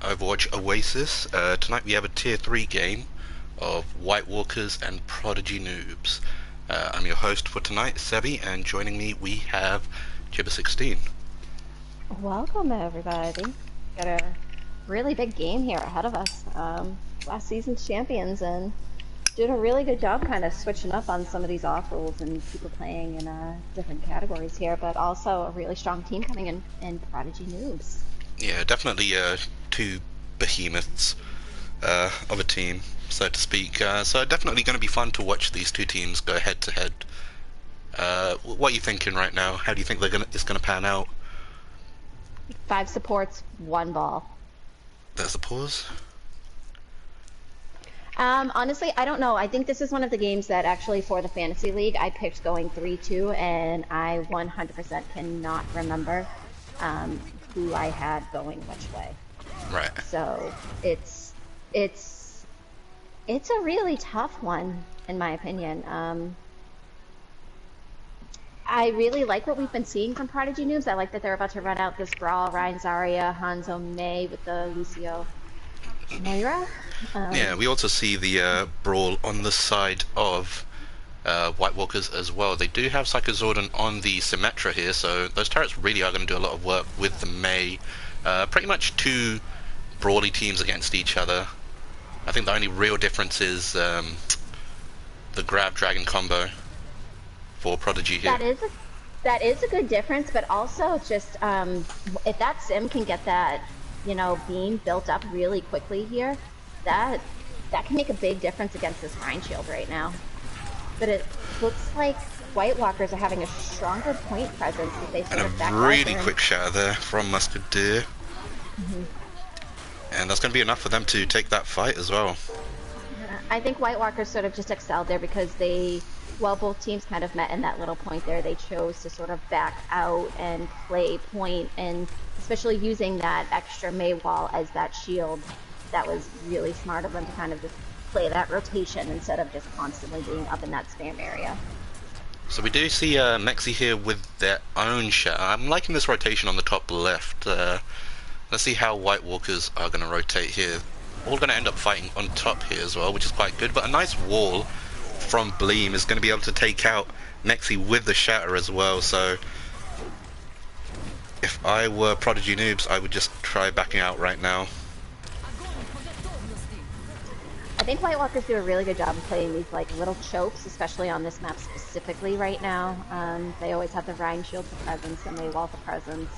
Overwatch Oasis. Tonight we have a tier 3 game of White Walkers and Prodigy Noobs. I'm your host for tonight, Sebi, and joining me we have Jibber16. Welcome, everybody. Got a really big game here ahead of us. Last season's champions and did a really good job kind of switching up on some of these off roles and people playing in different categories here, but also a really strong team coming in Prodigy Noobs. Yeah, definitely two behemoths of a team, so to speak. So definitely going to be fun to watch these two teams go head to head. What are you thinking right now? How do you think it's going to pan out? 5 supports, 1 ball. There's a pause. Honestly, I don't know. I think this is one of the games that actually for the Fantasy League I picked going 3-2, and I 100% cannot remember who I had going which way. Right. So it's a really tough one in my opinion. I really like what we've been seeing from Prodigy Noobs. I like that they're about to run out this Brawl, Ryan Zarya, Hanzo May with the Lucio Moira. Yeah, we also see the Brawl on the side of White Walkers as well. They do have Psycho Zordon on the Symmetra here, so those turrets really are going to do a lot of work with the May. Pretty much two brawly teams against each other. I think the only real difference is the Grab Dragon combo for Prodigy here. That is a good difference, but also just if that Sim can get that, beam built up really quickly here, that can make a big difference against this Rhine Shield right now. But it looks like White Walkers are having a stronger point presence as they sort of back and a really quick shatter there from Musketeer. And that's going to be enough for them to take that fight as well. I think White Walkers sort of just excelled there because both teams kind of met in that little point there. They chose to sort of back out and play point, and especially using that extra May wall as that shield. That was really smart of them to kind of just play that rotation instead of just constantly being up in that spam area. So we do see Mexi here with their own shatter. I'm liking this rotation on the top left. Let's see how White Walkers are going to rotate here. All going to end up fighting on top here as well, which is quite good. But a nice wall from Bleem is going to be able to take out Mexi with the shatter as well. So if I were Prodigy Noobs, I would just try backing out right now. I think White Walkers do a really good job of playing these little chokes, especially on this map specifically right now. They always have the Rhine Shield for presence and they wall for presence.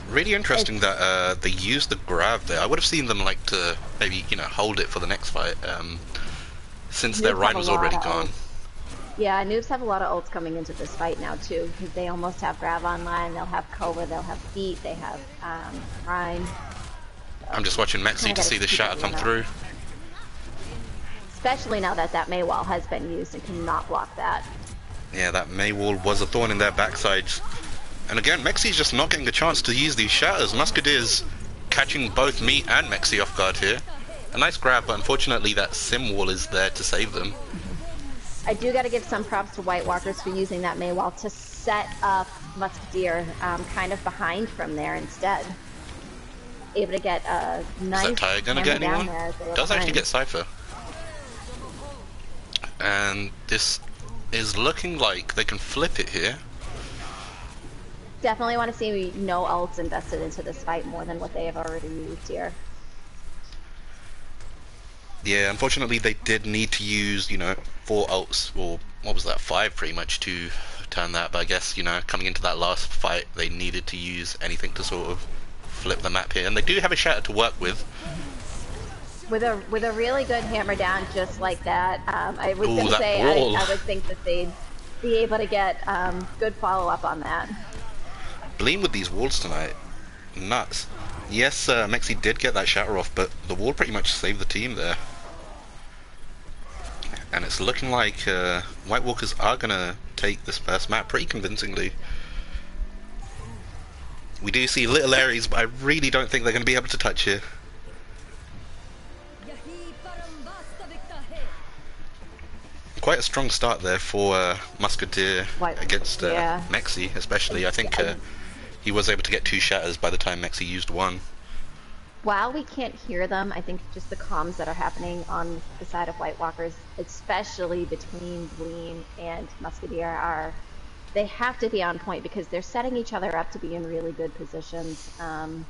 Really interesting that they used the grab there. I would have seen them like to maybe hold it for the next fight, since their Rhine was already gone. Yeah, Noobs have a lot of ults coming into this fight now too, because they almost have grab online. They'll have Cobra, they'll have Beat, they have Rhine. I'm just watching Mexi to see the shatter come through. Especially now that that May wall has been used and cannot block that. Yeah, that May wall was a thorn in their backsides. And again, Mexi's just not getting a chance to use these shatters. Musketeer's catching both me and Mexi off guard here. A nice grab, but unfortunately that Sim wall is there to save them. I do got to give some props to White Walkers for using that May wall to set up Musketeer kind of behind from there instead. Able to get a nice. Is that Tyre gonna get anyone? Does actually get Cypher. And this is looking like they can flip it here. Definitely want to see no ults invested into this fight more than what they have already used here. Yeah, unfortunately they did need to use, 4 ults, or what was that, 5 pretty much to turn that, but I guess, coming into that last fight they needed to use anything to sort of flip the map here, and they do have a shatter to work with. With a really good hammer down just like that, I was going to say I would think that they'd be able to get good follow-up on that. Bleem with these walls tonight, nuts. Yes, Mexi did get that shatter off, but the wall pretty much saved the team there. And it's looking like White Walkers are going to take this first map pretty convincingly. We do see little areas, but I really don't think they're going to be able to touch here. Quite a strong start there for Musketeer against Mexi, especially. I think He was able to get 2 shatters by the time Mexi used 1. While we can't hear them, I think just the comms that are happening on the side of White Walkers, especially between Gleam and Musketeer, they have to be on point because they're setting each other up to be in really good positions. And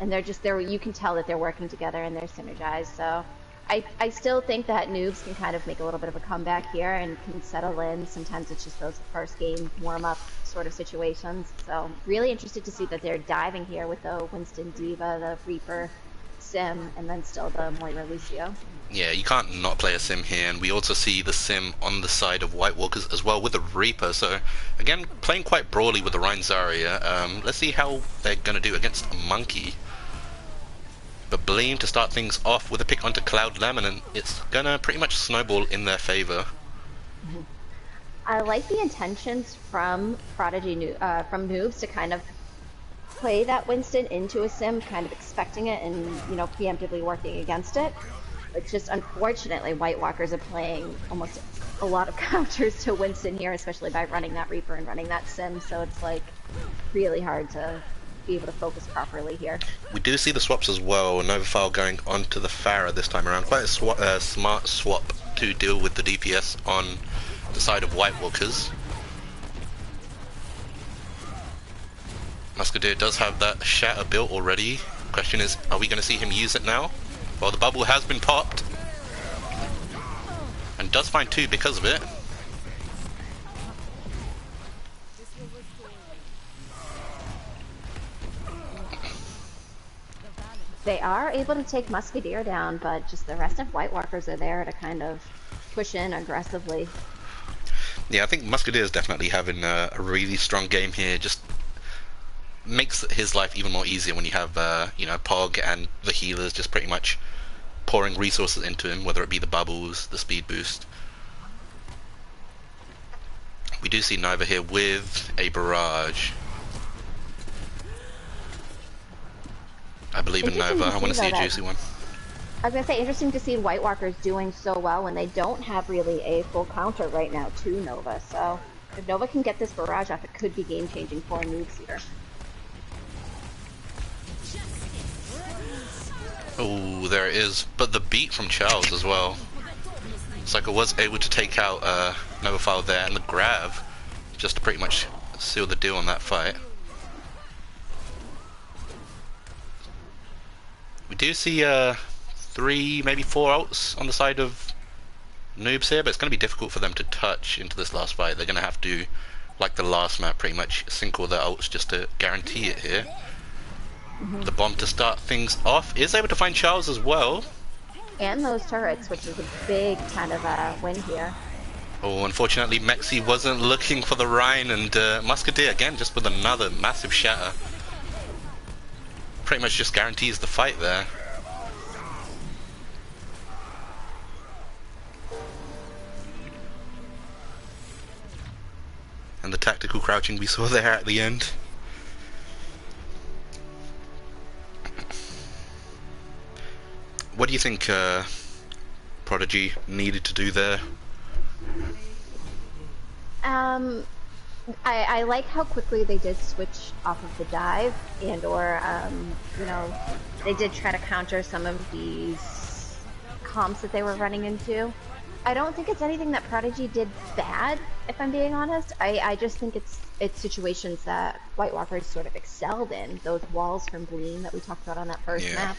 they're you can tell that they're working together and they're synergized. So I still think that Noobs can kind of make a little bit of a comeback here and can settle in. Sometimes it's just those first game warm-up sort of situations. So really interested to see that they're diving here with the Winston Diva, the Reaper Sim, and then still the Moira Lucio. Yeah, you can't not play a Sim here, and we also see the Sim on the side of White Walkers as well with the Reaper. So again, playing quite broadly with the Rein Zarya. Let's see how they're going to do against a Monkey. But Bleem to start things off with a pick onto Cloud Lemon, and it's gonna pretty much snowball in their favor. I like the intentions from Prodigy, from Noobs to kind of play that Winston into a Sim, kind of expecting it and, you know, preemptively working against it. But just unfortunately, White Walkers are playing almost a lot of counters to Winston here, especially by running that Reaper and running that Sim. So it's like really hard to be able to focus properly here. We do see the swaps as well. Novafile going onto the Pharah this time around. Quite a smart swap to deal with the DPS on the side of White Walkers. Musketeer does have that shatter built already. Question is, are we going to see him use it now? Well, the bubble has been popped. And does find 2 because of it. They are able to take Musketeer down, but just the rest of White Walkers are there to kind of push in aggressively. Yeah, I think Musketeer is definitely having a really strong game here. Just makes his life even more easier when you have, you know, Pog and the healers just pretty much pouring resources into him, whether it be the bubbles, the speed boost. We do see Nova here with a barrage. I believe in Nova. I want to see a juicy one. I was going to say, interesting to see White Walkers doing so well when they don't have really a full counter right now to Nova. So if Nova can get this barrage off, it could be game-changing for Noobs here. Oh, there it is. But the beat from Charles as well. Psycho was able to take out Novafile there, and the grab just to pretty much seal the deal on that fight. We do see 3, maybe 4 ults on the side of Noobs here, but it's going to be difficult for them to touch into this last fight. They're going to have to, like the last map, pretty much sync all their ults just to guarantee it here. The bomb to start things off is able to find Charles as well. And those turrets, which is a big kind of win here. Oh, unfortunately Mexi wasn't looking for the Rhine, and Musketeer again just with another massive shatter. Pretty much just guarantees the fight there. And the tactical crouching we saw there at the end. What do you think Prodigy needed to do there? I like how quickly they did switch off of the dive, and or you know, they did try to counter some of these comps that they were running into. I don't think it's anything that Prodigy did bad, if I'm being honest. I just think it's situations that White Walkers sort of excelled in. Those walls from Gleam that we talked about on that first map.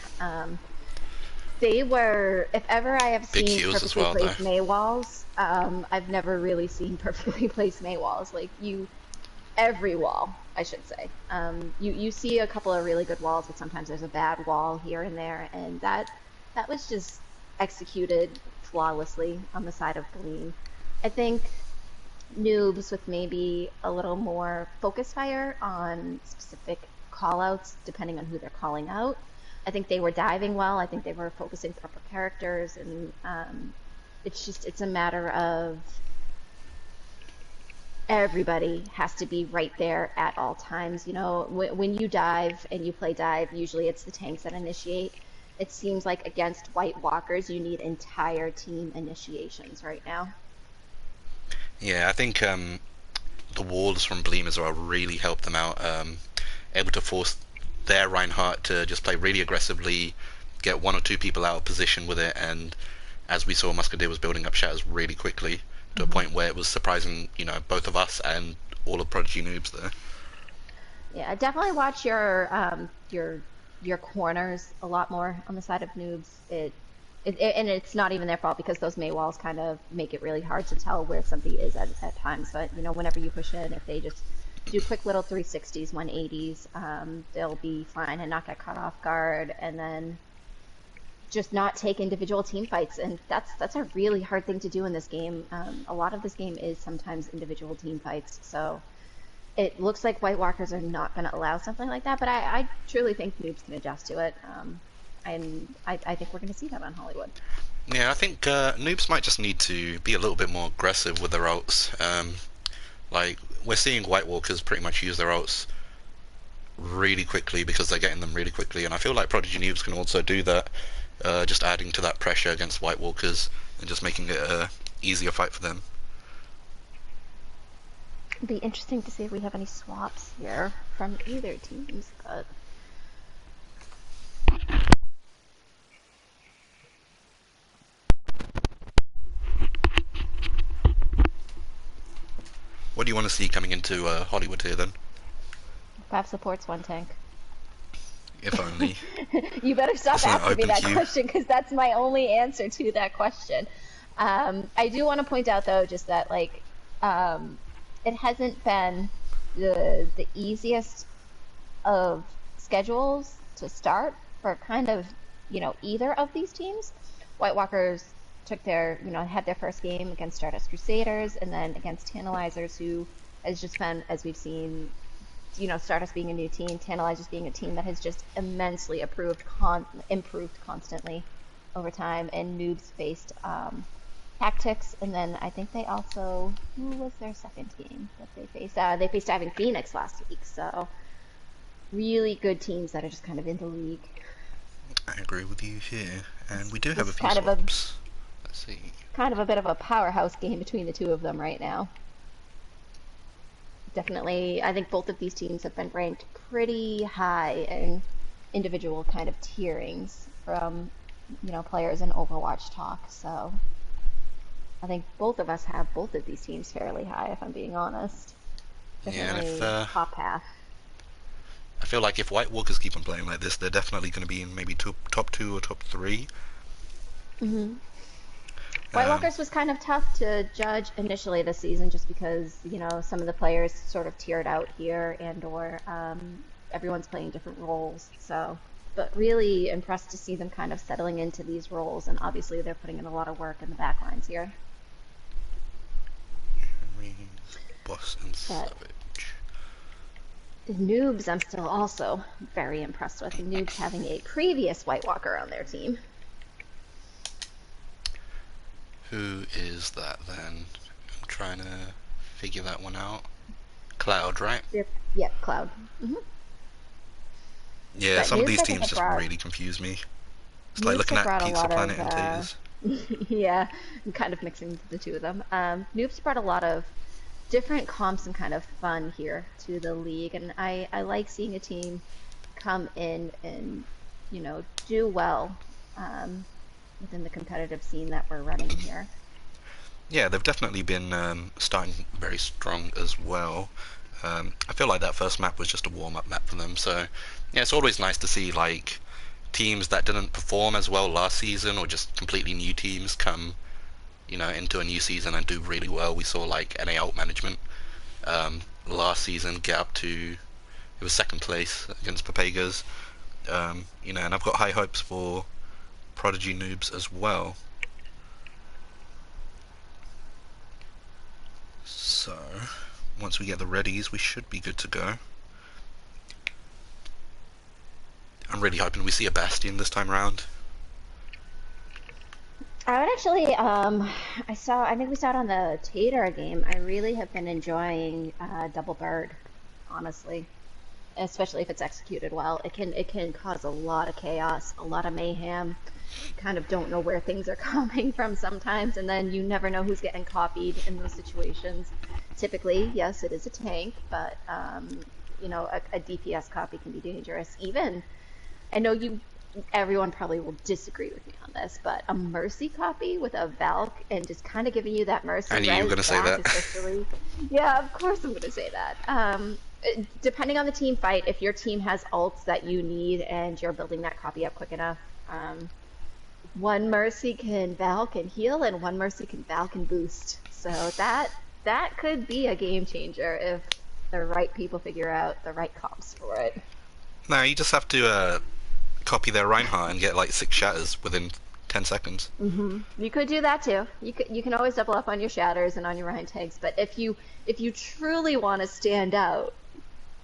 They were, if ever I have seen perfectly placed Mei walls, I've never really seen perfectly placed Mei walls. Like every wall, I should say. You see a couple of really good walls, but sometimes there's a bad wall here and there, and that was just executed flawlessly on the side of Gleam. I think Noobs with maybe a little more focus fire on specific callouts, depending on who they're calling out. I think they were diving well. I think they were focusing proper characters, and it's a matter of everybody has to be right there at all times. You know, when you dive and you play dive, usually it's the tanks that initiate. It seems like against White Walkers, you need entire team initiations right now. Yeah, I think the walls from Bleem as well really helped them out. able to force their Reinhardt to just play really aggressively, get one or two people out of position with it, and as we saw, Musketeer was building up shatters really quickly to a Mm-hmm. point where it was surprising, both of us and all of Prodigy Noobs there. Yeah, definitely watch your corners a lot more on the side of noobs. And it's not even their fault because those May walls kind of make it really hard to tell where somebody is at times. But whenever you push in, if they just do quick little 360s, 180s, they'll be fine and not get caught off guard, and then just not take individual team fights. And that's a really hard thing to do in this game. A lot of this game is sometimes individual team fights, so it looks like White Walkers are not going to allow something like that, but I truly think Noobs can adjust to it. I think we're going to see that on Hollywood. Yeah, I think Noobs might just need to be a little bit more aggressive with their ults. Like, we're seeing White Walkers pretty much use their ults really quickly because they're getting them really quickly, and I feel like Prodigy Noobs can also do that, just adding to that pressure against White Walkers and just making it a easier fight for them. It'd be interesting to see if we have any swaps here from either teams, but What do you want to see coming into Hollywood here then? 5 supports, 1 tank. If only. You better stop That's an asking me open that queue. question because that's my only answer to that question. I do want to point out though, just that it hasn't been the easiest of schedules to start for kind of either of these teams. White Walkers took their had their first game against Stardust Crusaders and then against Tantalizers, who has just been, as we've seen, Stardust being a new team, Tantalizers being a team that has just immensely improved constantly over time, and Noobs faced Tactics, and then I think they also, who was their second team that they faced? They faced Diving Phoenix last week, so really good teams that are just kind of in the league. I agree with you here, and we do have This a is few swaps. Let's see. kind of a bit of a powerhouse game between the two of them right now. Definitely, I think both of these teams have been ranked pretty high in individual kind of tierings from players in Overwatch talk, so I think both of us have both of these teams fairly high, if I'm being honest. Yeah, and if Definitely top half. I feel like if White Walkers keep on playing like this, they're definitely going to be in maybe top two or top three. Mm-hmm. White Um, Walkers was kind of tough to judge initially this season, just because some of the players sort of tiered out here, and/or everyone's playing different roles. So, but really impressed to see them kind of settling into these roles, and obviously they're putting in a lot of work in the back lines here. Boss and But Savage. the Noobs, I'm still also very impressed with. The Noobs having a previous White Walker on their team. Who is that then? I'm trying to figure that one out. Cloud, right? Yep, Cloud. Mm-hmm. Yeah, But some of Noobs, these I think, teams have just brought really confuse me. It's like Noobs looking have at brought a Pizza lot Planet of and Taters. yeah, I'm kind of mixing the two of them. Noobs brought a lot of different comps and kind of fun here to the league, and I like seeing a team come in and do well within the competitive scene that we're running here. Yeah, they've definitely been starting very strong as well. I feel like that first map was just a warm-up map for them, so yeah, it's always nice to see like teams that didn't perform as well last season or just completely new teams come, into a new season and do really well. We saw like NA Alt Management last season get up to, it was second place against Papagas, and I've got high hopes for Prodigy Noobs as well. So, once we get the readies, we should be good to go. I'm really hoping we see a Bastion this time around. I would actually, I think we saw it on the Tater game. I really have been enjoying Double Bird, honestly, especially if it's executed well. It can cause a lot of chaos, a lot of mayhem. You kind of don't know where things are coming from sometimes, and then you never know who's getting copied in those situations. Typically, yes, it is a tank, but you know, a DPS copy can be dangerous. Even, I know everyone probably will disagree with me on this, but a Mercy copy with a Valk and just kind of giving you that I Mercy knew you were res gonna say back, that. especially. Yeah, of course I'm going to say that. Depending on the team fight, if your team has ults that you need and you're building that copy up quick enough, one Mercy can Valk and heal, and one Mercy can Valk and boost. So that could be a game changer if the right people figure out the right comps for it. No, you just have to copy their Reinhardt and get like 6 shatters within 10 seconds. You could do that too. You can always double up on your shatters and on your Ryan tags, but if you truly want to stand out,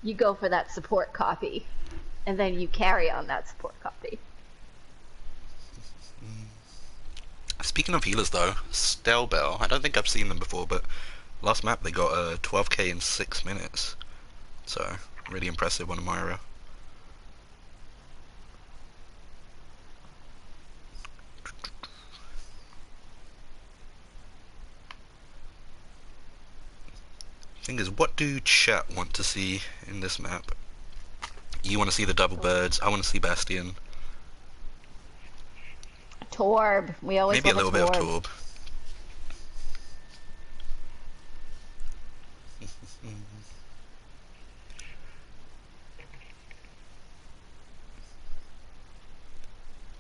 you go for that support copy, and then you carry on that support copy. Speaking of healers though, Stelbell, I don't think I've seen them before, but last map they got 12k in 6 minutes. So, really impressive on Amira. Thing is, what do chat want to see in this map? You want to see the double birds, I want to see Bastion. Torb. We always Maybe a love a little bit of Torb. Torb.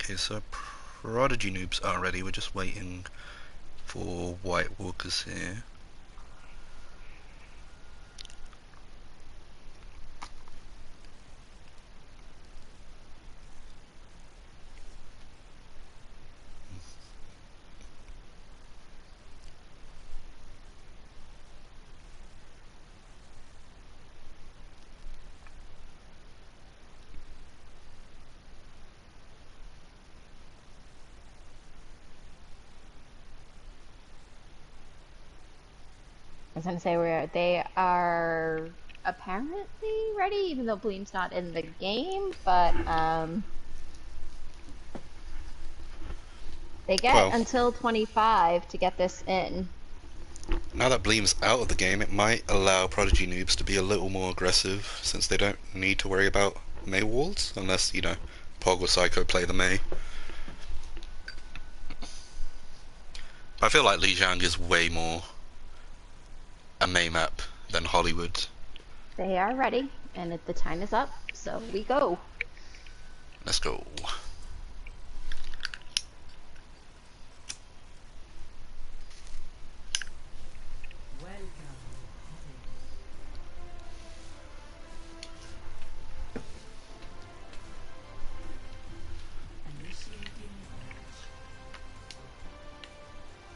Okay, so Prodigy noobs are ready, we're just waiting for White Walkers here. I was gonna say they are apparently ready, even though Bleem's not in the game, but they get Well, until 25 to get this in. now that Bleem's out of the game, it might allow Prodigy noobs to be a little more aggressive, since they don't need to worry about Mei walls, unless, you know, Pog or Psycho play the Mei. But I feel like Lijiang is way more a Mei map than Hollywood. They are ready, and the time is up, so we go. Let's go.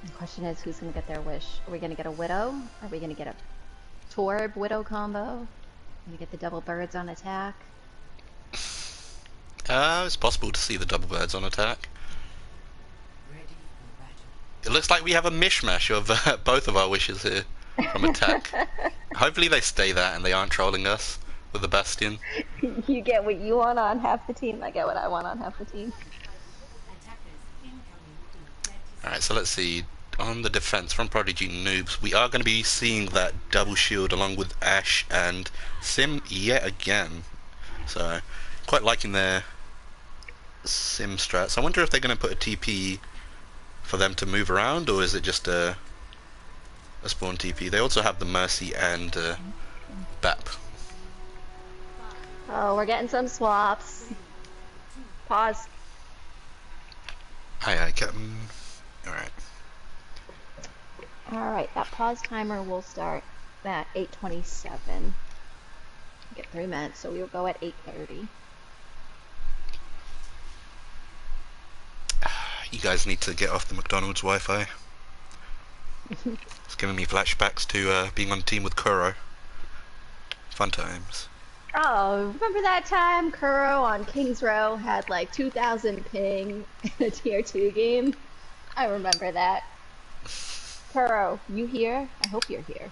The question is, who's gonna get their wish? Are we gonna get a Widow? Are we gonna get a Torb Widow combo? Are we gonna get the double birds on attack? It's possible to see the double birds on attack. It looks like we have a mishmash of both of our wishes here from attack. Hopefully they stay that and they aren't trolling us with the Bastion. You get what you want on half the team, I get what I want on half the team. Alright, so let's see. On the defense from Prodigy Noobs, we are going to be seeing that double shield along with Ashe and Sim yet again. So, quite liking their Sim strats. I wonder if they're going to put a TP for them to move around, or is it just a spawn TP? They also have the Mercy and BAP. Oh, we're getting some swaps. Pause. Aye, Captain. Alright. Alright, that pause timer will start at 8:27. Get 3 minutes, so we will go at 8:30. You guys need to get off the McDonald's Wi-Fi. It's giving me flashbacks to being on team with Kuro. Fun times. Oh, remember that time Kuro on Kings Row had like 2,000 ping in a tier 2 game? I remember that. Kuro, you here? I hope you're here.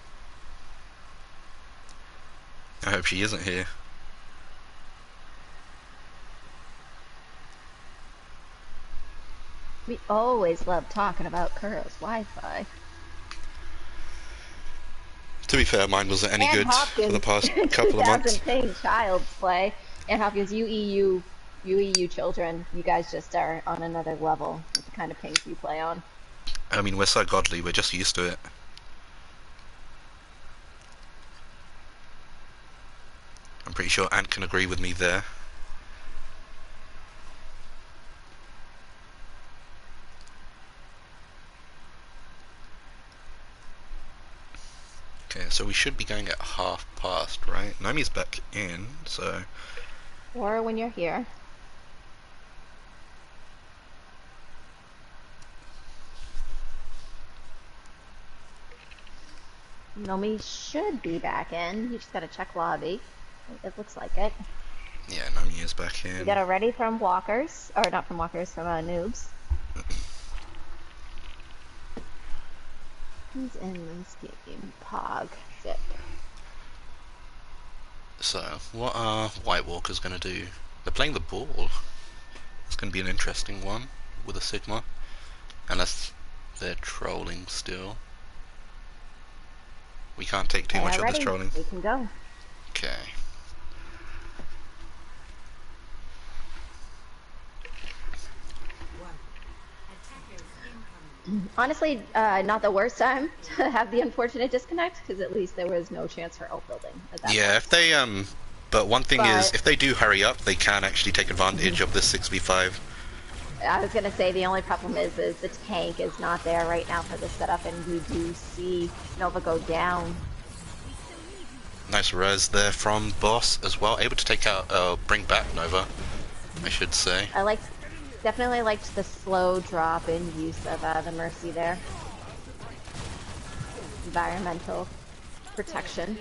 I hope she isn't here. We always love talking about Kuro's Wi-Fi. To be fair, mine wasn't any And good for the Hopkins, past couple of months. 2000 ping Child's Play. And Hopkins, you EU children, you guys just are on another level with the kind of pings you play on. I mean, we're so godly, we're just used to it. I'm pretty sure Ant can agree with me there. Okay, so we should be going at past, right? Nomi's back in, so... Or when you're here. Nomi should be back in. You just gotta check lobby. It looks like it. Yeah, Nomi is back in. We got a ready from Walkers, or not from Walkers, from Noobs. Who's in this game? Pog. Zip. So, what are White Walkers going to do? They're playing the ball. It's going to be an interesting one with a Sigma. Unless they're trolling still. We can't take too much of this trolling. We can go. Okay. Honestly, not the worst time to have the unfortunate disconnect, because at least there was no chance for outbuilding at that point. If they, but one thing is, if they do hurry up, they can actually take advantage of this 6v5. I was gonna say the only problem is the tank is not there right now for the setup, and we do see Nova go down. Nice res there from Boss as well, able to take out, bring back Nova, I should say. Definitely liked the slow drop in use of the Mercy there. Environmental protection.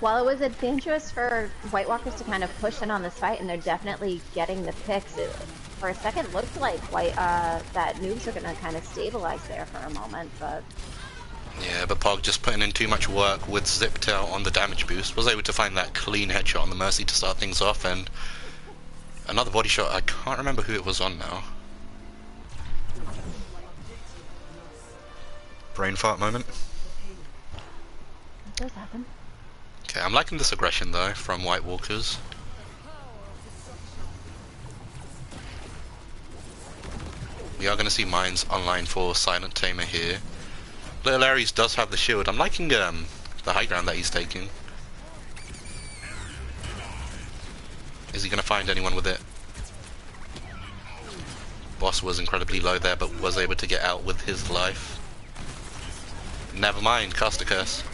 While it was advantageous for White Walkers to kind of push in on this fight, and they're definitely getting the picks, it for a second looked like that Noobs are going to kind of stabilize there for a moment, but... Yeah, but Pog just putting in too much work with Ziptail on the damage boost, was able to find that clean headshot on the Mercy to start things off, and another body shot, I can't remember who it was on now. Brain fart moment. It does happen. Okay, I'm liking this aggression though, from White Walkers. We are going to see mines online for Silent Tamer here. Little Ares does have the shield. I'm liking the high ground that he's taking. Is he going to find anyone with it? Boss was incredibly low there, but was able to get out with his life. Never mind, cast a curse.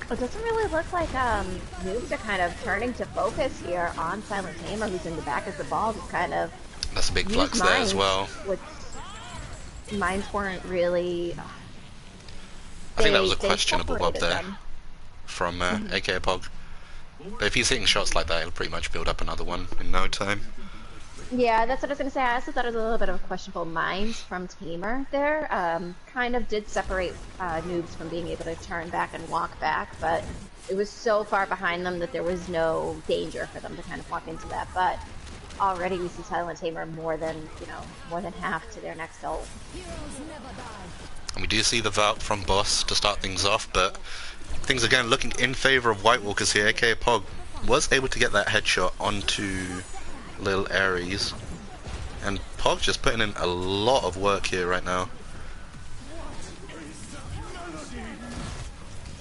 It doesn't really look like Noobs are kind of turning to focus here on Silent Tamer, who's in the back of the ball, just kind of... That's a big flux there as well. Mines weren't really... I think that was a questionable bob there from aka Pog. But if he's hitting shots like that, he'll pretty much build up another one in no time. Yeah, that's what I was going to say. I also thought it was a little bit of a questionable mines from Tamer there. Kind of did separate Noobs from being able to turn back and walk back, but it was so far behind them that there was no danger for them to kind of walk into that. But already we see Silent Tamer more than half to their next ult. And we do see the Valk from Boss to start things off, but things again looking in favor of White Walkers here. aka Pog was able to get that headshot onto Lil Ares, and Pog just putting in a lot of work here right now.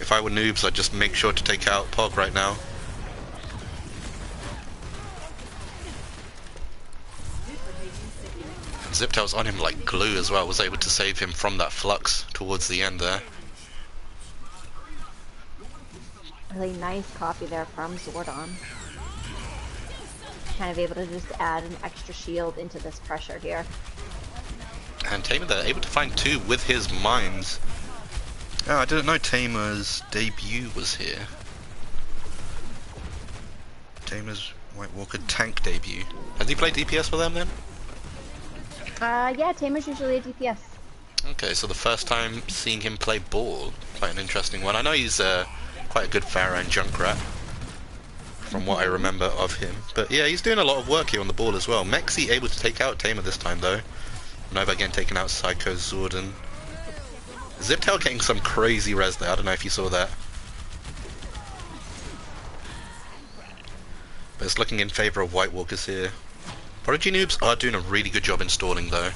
If I were Noobs, I'd just make sure to take out Pog right now. Ziptail's on him like glue as well, was able to save him from that flux towards the end there. Really nice copy there from Zordon. Kind of able to just add an extra shield into this pressure here. And Tamer there, able to find two with his mines. Oh, I didn't know Tamer's debut was here. Tamer's White Walker tank debut. Has he played DPS for them then? Yeah, Tamer's usually a DPS. Okay, so the first time seeing him play ball, quite an interesting one. I know he's quite a good Pharah and Junkrat from what I remember of him. But yeah, he's doing a lot of work here on the ball as well. Mexi able to take out Tamer this time though. Nova again taking out Psycho Zordon. Ziptail getting some crazy res there. I don't know if you saw that. But it's looking in favour of White Walkers here. Prodigy Noobs are doing a really good job installing though.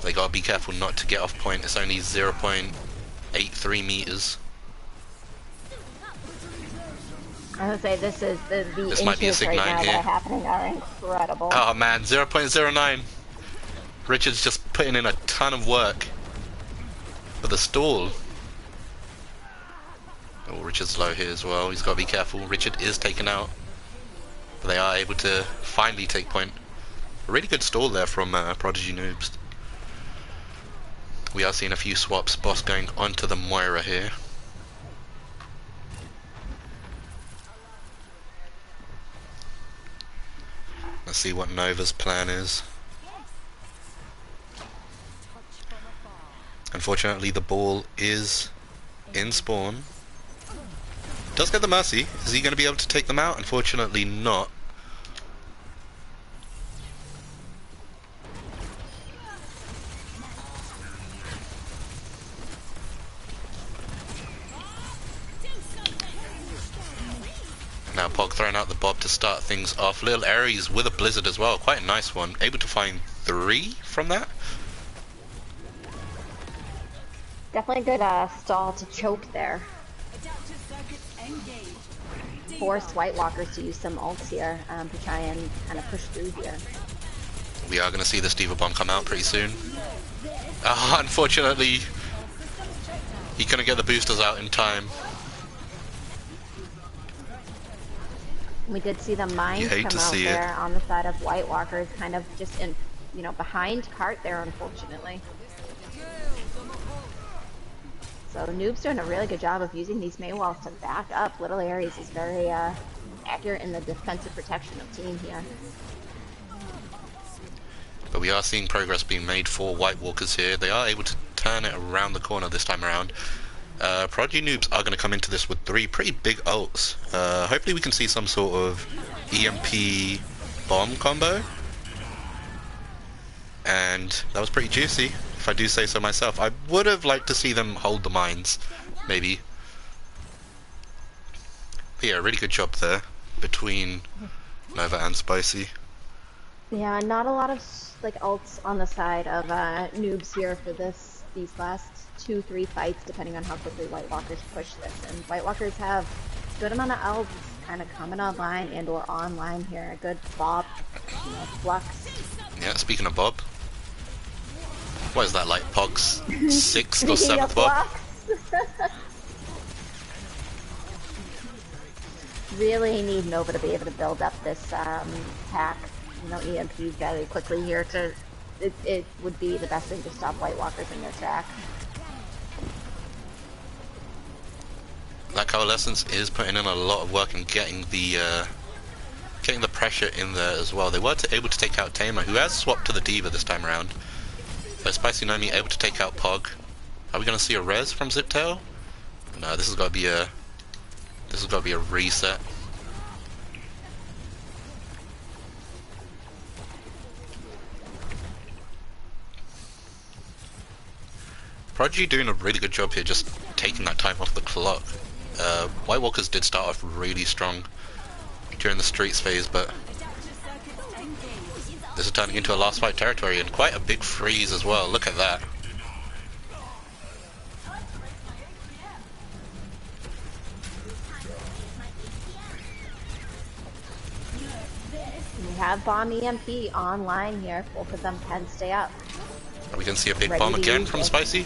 They gotta be careful not to get off point. It's only 0.83 meters. I would say this is the This might be a inches Sig right 9 now here. that are happening are incredible. Oh man, 0.09. Richard's just putting in a ton of work for the stall. Oh, Richard's low here as well. He's got to be careful. Richard is taken out. But they are able to finally take point. A really good stall there from Prodigy Noobs. We are seeing a few swaps. Boss going onto the Moira here. Let's see what Nova's plan is. Unfortunately, the ball is in spawn. Does get the Mercy. Is he going to be able to take them out? Unfortunately not. Now Pog throwing out the Bob to start things off. Little Aries with a Blizzard as well. Quite a nice one. Able to find 3 from that. Definitely a good stall to choke there. Force White Walkers to use some ults here to try and kind of push through here. We are going to see this Diva Bomb come out pretty soon. Unfortunately, he couldn't get the boosters out in time. We did see the mines come out there on the side of White Walkers, kind of just in, behind cart there, unfortunately. So Noob's doing a really good job of using these May walls to back up. Little Aries is very accurate in the defensive protection of team here. But we are seeing progress being made for White Walkers here. They are able to turn it around the corner this time around. Prodigy Noobs are going to come into this with 3 pretty big ults. Hopefully we can see some sort of EMP bomb combo. And that was pretty juicy, if I do say so myself. I would have liked to see them hold the mines, maybe. But yeah, really good job there between Nova and Spicy. Yeah, not a lot of ults on the side of Noobs here for these last 2-3 fights, depending on how quickly White Walkers push this. And White Walkers have a good amount of elves kind of coming online and or online here. A good Bob, Flux. Yeah, speaking of Bob. What is that, like Pog's 6th or 7th Bob? Really need Nova to be able to build up this pack, EMP very quickly here. It would be the best thing to stop White Walkers in their track. That Coalescence is putting in a lot of work and getting the pressure in there as well. They were able to take out Tamer, who has swapped to the Diva this time around. But Spicy Nomi able to take out Pog. Are we going to see a res from Ziptail? No, this has got to be a reset. Prodigy doing a really good job here, just taking that time off the clock. White Walkers did start off really strong during the streets phase, but this is turning into a last fight territory, and quite a big freeze as well. Look at that. We have Bomb EMP online here. Both of them can stay up. Are we going to see a big bomb again from Spicy?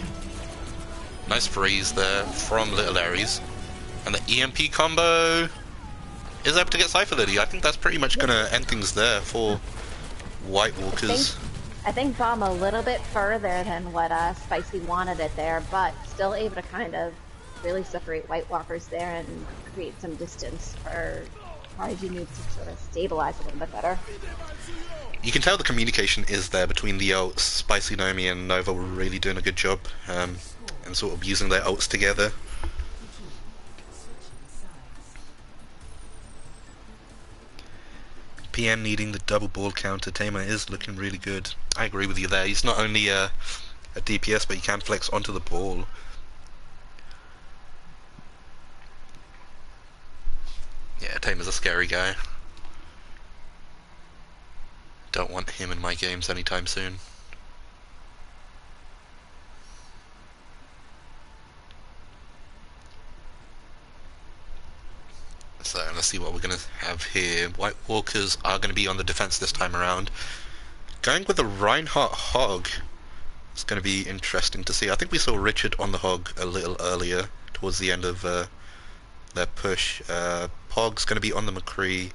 Nice freeze there from Little Aries. And the EMP combo is able to get Cypher Lily. I think that's pretty much going to end things there for White Walkers. I think Bomb a little bit further than what Spicy wanted it there, but still able to kind of really separate White Walkers there and create some distance for Prodigy Noobs to sort of stabilize a little bit better. You can tell the communication is there between the ults. Spicy Nomi and Nova were really doing a good job and sort of using their ults together. PM needing the double ball counter, Tamer is looking really good. I agree with you there. He's not only a DPS, but he can flex onto the ball. Yeah, Tamer's a scary guy. Don't want him in my games anytime soon. So let's see what we're going to have here. White Walkers are going to be on the defense this time around. Going with the Reinhardt Hog. It's going to be interesting to see. I think we saw Richard on the Hog a little earlier, towards the end of their push. Hog's going to be on the McCree,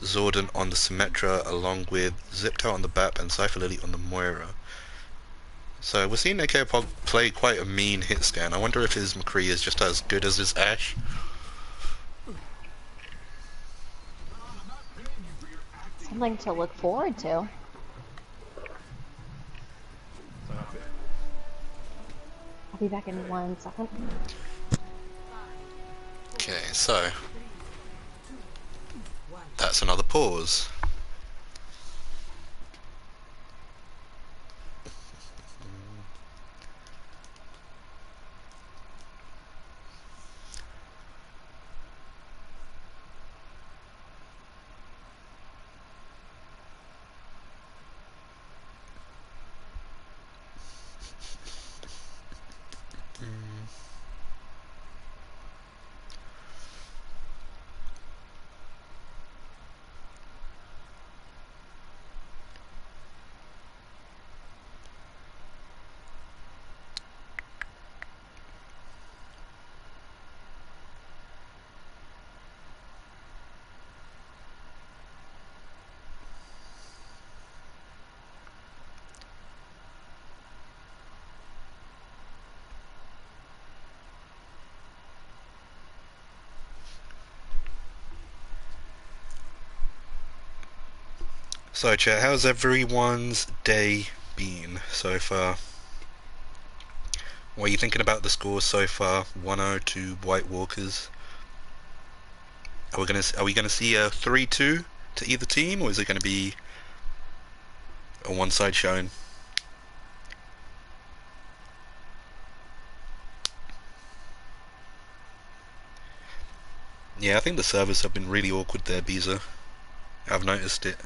Zordon on the Symmetra, along with Zipto on the BAP and Cypher Lily on the Moira. So we're seeing AK Pog play quite a mean hit scan. I wonder if his McCree is just as good as his Ashe. Something to look forward to. I'll be back in 1 second. Okay, so that's another pause. So chat, how's everyone's day been so far? What are you thinking about the scores so far? 1-0 to White Walkers. Are we gonna see a 3-2 to either team, or is it gonna be a one-side showing? Yeah, I think the servers have been really awkward there, Beezer. I've noticed it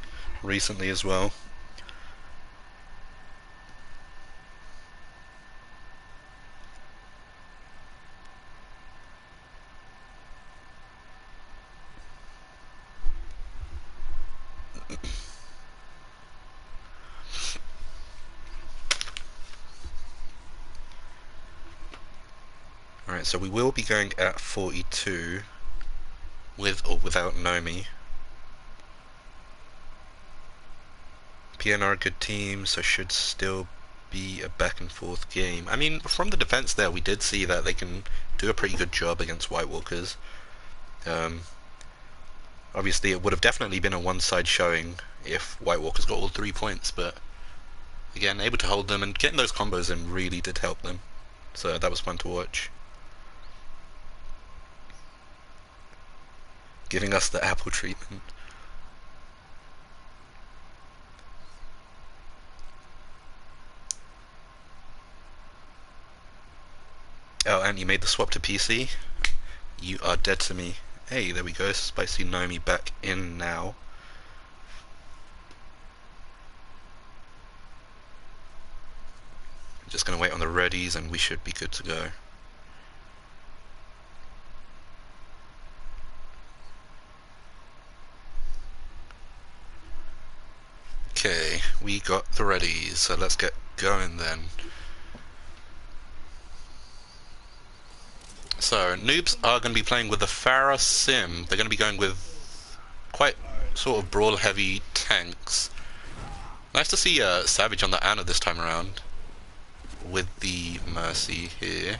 recently as well. Alright, so we will be going at 42 with or without Nomi. PN are a good team, so should still be a back and forth game. I mean, from the defense there, we did see that they can do a pretty good job against White Walkers. Obviously, it would have definitely been a one-side showing if White Walkers got all 3 points, but again, able to hold them and getting those combos in really did help them. So that was fun to watch. Giving us the apple treatment. Oh, and you made the swap to PC? You are dead to me. Hey, there we go. Spicy Nomi back in now. Just gonna wait on the readies and we should be good to go. Okay, we got the readies, so let's get going then. So, Noobs are going to be playing with the Farah Sim. They're going to be going with quite sort of brawl-heavy tanks. Nice to see Savage on the Ana this time around with the Mercy here.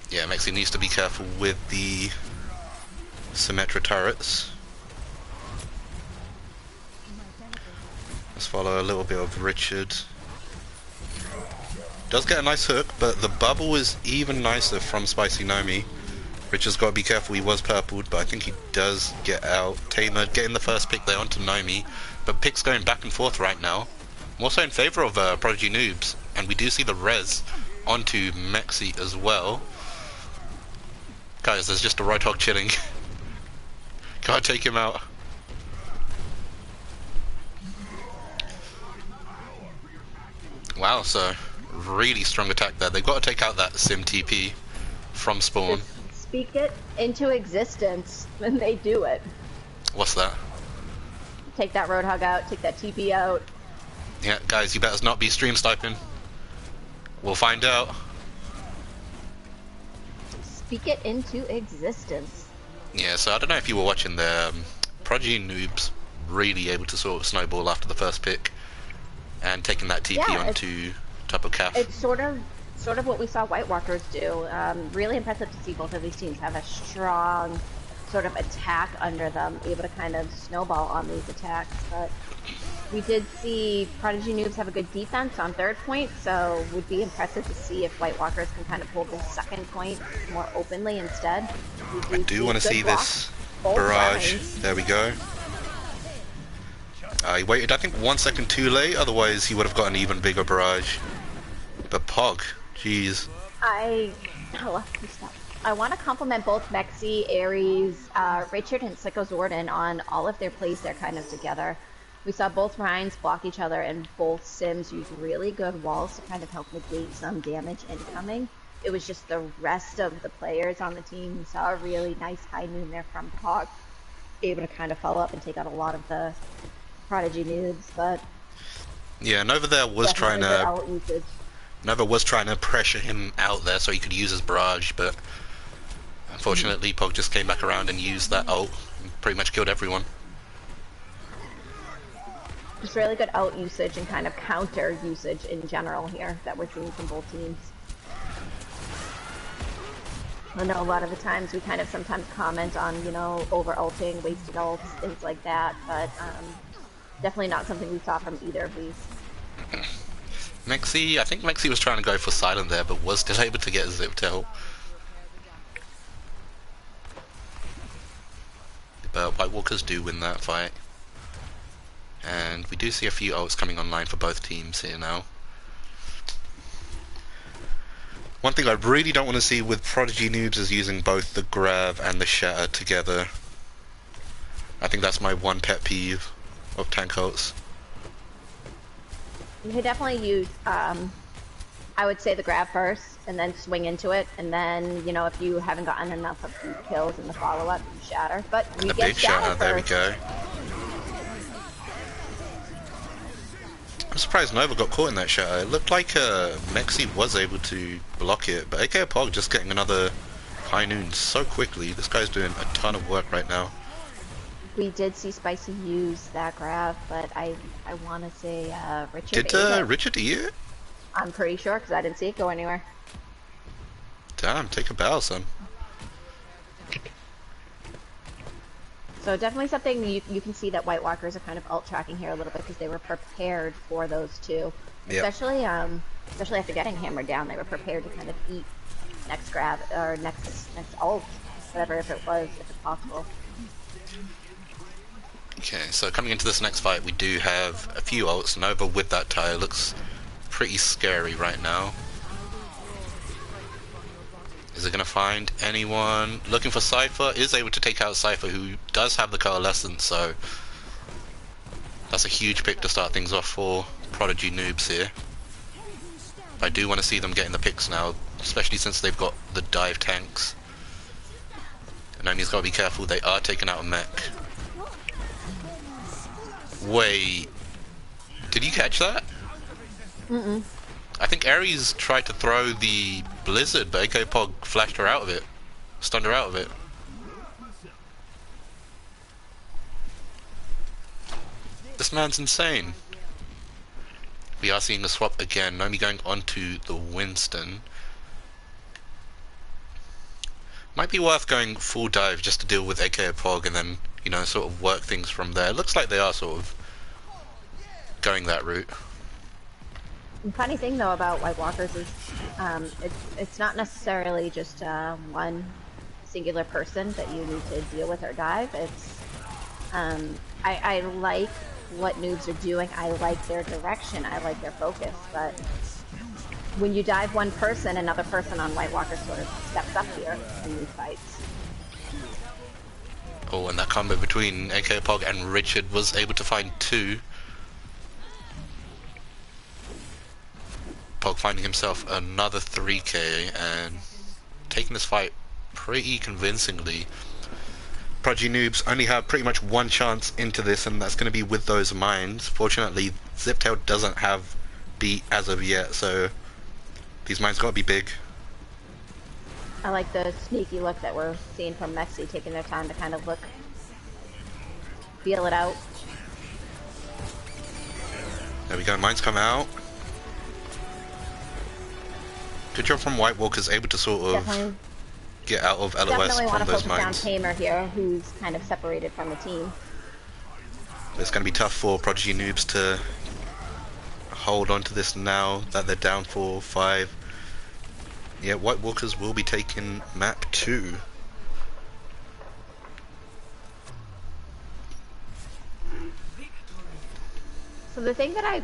Yeah, Mexi needs to be careful with the Symmetra turrets. Let's follow a little bit of Richard. Does get a nice hook, but the bubble is even nicer from Spicy Nomi. Richard's got to be careful. He was purpled, but I think he does get out. Tamer getting the first pick there onto Nomi, but picks going back and forth right now. More so in favour of Prodigy Noobs, and we do see the res onto Mexi as well. Guys, there's just a Roadhog chilling. Can't take him out. Wow, so really strong attack there. They've got to take out that Sim TP from spawn. Just speak it into existence when they do it. What's that? Take that Roadhog out, take that TP out. Yeah, guys, you better not be stream sniping. We'll find out. Speak it into existence. Yeah, so I don't know if you were watching the Prodigy Noobs really able to sort of snowball after the first pick and taking that TP onto top of Calf. It's sort of what we saw White Walkers do. Really impressive to see both of these teams have a strong sort of attack under them, able to kind of snowball on these attacks. But we did see Prodigy Noobs have a good defense on third point, so would be impressive to see if White Walkers can kind of hold the second point more openly instead. I do want to see this barrage. There we go. He waited, I think, 1 second too late, otherwise he would have got an even bigger barrage. But Pog, jeez. I want to compliment both Mexi, Ares, Richard, and Sicko Zordon on all of their plays there kind of together. We saw both Ryans block each other and both Sims use really good walls to kind of help negate some damage incoming. It was just the rest of the players on the team. We saw a really nice high noon there from Pog, able to kind of follow up and take out a lot of the Prodigy Noobs, but yeah, Nova there was trying to Nova was trying to pressure him out there so he could use his barrage, but unfortunately Pog just came back around and used that ult and pretty much killed everyone. Just really good ult usage and kind of counter usage in general here that we're seeing from both teams. I know a lot of the times we kind of sometimes comment on, you know, over ulting, wasted ults, things like that, but definitely not something we saw from either of these. Mexi, I think Mexi was trying to go for silent there, but was still able to get a zip tail. But White Walkers do win that fight. And we do see a few ults coming online for both teams here now. One thing I really don't want to see with Prodigy Noobs is using both the Grav and the Shatter together. I think that's my one pet peeve of tank ults. You could definitely use, I would say the Grav first, and then swing into it, and then, you know, if you haven't gotten enough of the kills in the follow-up, you Shatter. But we the get big Shatter, there we first. go. I'm surprised Nova got caught in that Shatter. It looked like Mexi was able to block it, but AK Pog just getting another high noon so quickly. This guy's doing a ton of work right now. We did see Spicy use that Grav, but I want to say Richard. Did Richard eat it? I'm pretty sure, because I didn't see it go anywhere. Damn, take a bow, son. So definitely something you can see that White Walkers are kind of ult tracking here a little bit because they were prepared for those two. Yep. Especially after getting hammered down, they were prepared to kind of eat next grab or next ult, whatever if it's possible. Okay, so coming into this next fight, we do have a few ults. Nova with that tire looks pretty scary right now. Is it going to find anyone? Looking for Cypher, is able to take out Cypher, who does have the Coalescence, so that's a huge pick to start things off for Prodigy Noobs here. I do want to see them getting the picks now, especially since they've got the dive tanks. And Nomi's got to be careful, they are taking out a mech. Wait, did you catch that? Mm-mm. I think Ares tried to throw the Blizzard, but AK Pog flashed her out of it. Stunned her out of it. This man's insane. We are seeing the swap again. Nomi going onto the Winston. Might be worth going full dive just to deal with AK Pog and then, you know, sort of work things from there. It looks like they are sort of going that route. The funny thing though about White Walkers is it's not necessarily just one singular person that you need to deal with or dive. It's I like what noobs are doing. I like their direction. I like their focus. But when you dive one person, another person on White Walker sort of steps up here in these fights. Oh, and that combo between AK Pog and Richard was able to find two. Pog finding himself another 3k and taking this fight pretty convincingly. Prodigy Noobs only have pretty much one chance into this, and that's going to be with those mines. Fortunately, Ziptail doesn't have beat as of yet, so these mines got to be big. I like the sneaky look that we're seeing from Mexi, taking their time to kind of look, feel it out. There we go, mines come out. Good job from White Walkers, able to sort of Definitely, get out of LOS definitely want from to those focus mines. down Tamer here, who's kind of separated from the team. It's going to be tough for Prodigy Noobs to hold on to this now that they're down 4-5. Yeah, White Walkers will be taking map 2. So the thing that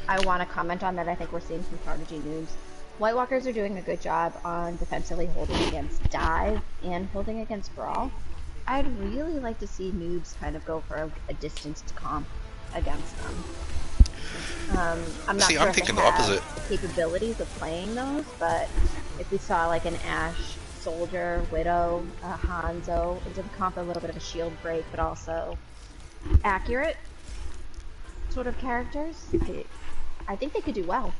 I want to comment on that I think we're seeing from Prodigy Noobs, White Walkers are doing a good job on defensively holding against dive and holding against brawl. I'd really like to see Noobs kind of go for a distanced comp against them. I'm not See, sure I'm if they thinking the have opposite. the capabilities of playing those, but if we saw like an Ashe, Soldier, Widow, Hanzo, into the comp, a little bit of a shield break, but also accurate sort of characters, I think they could do well.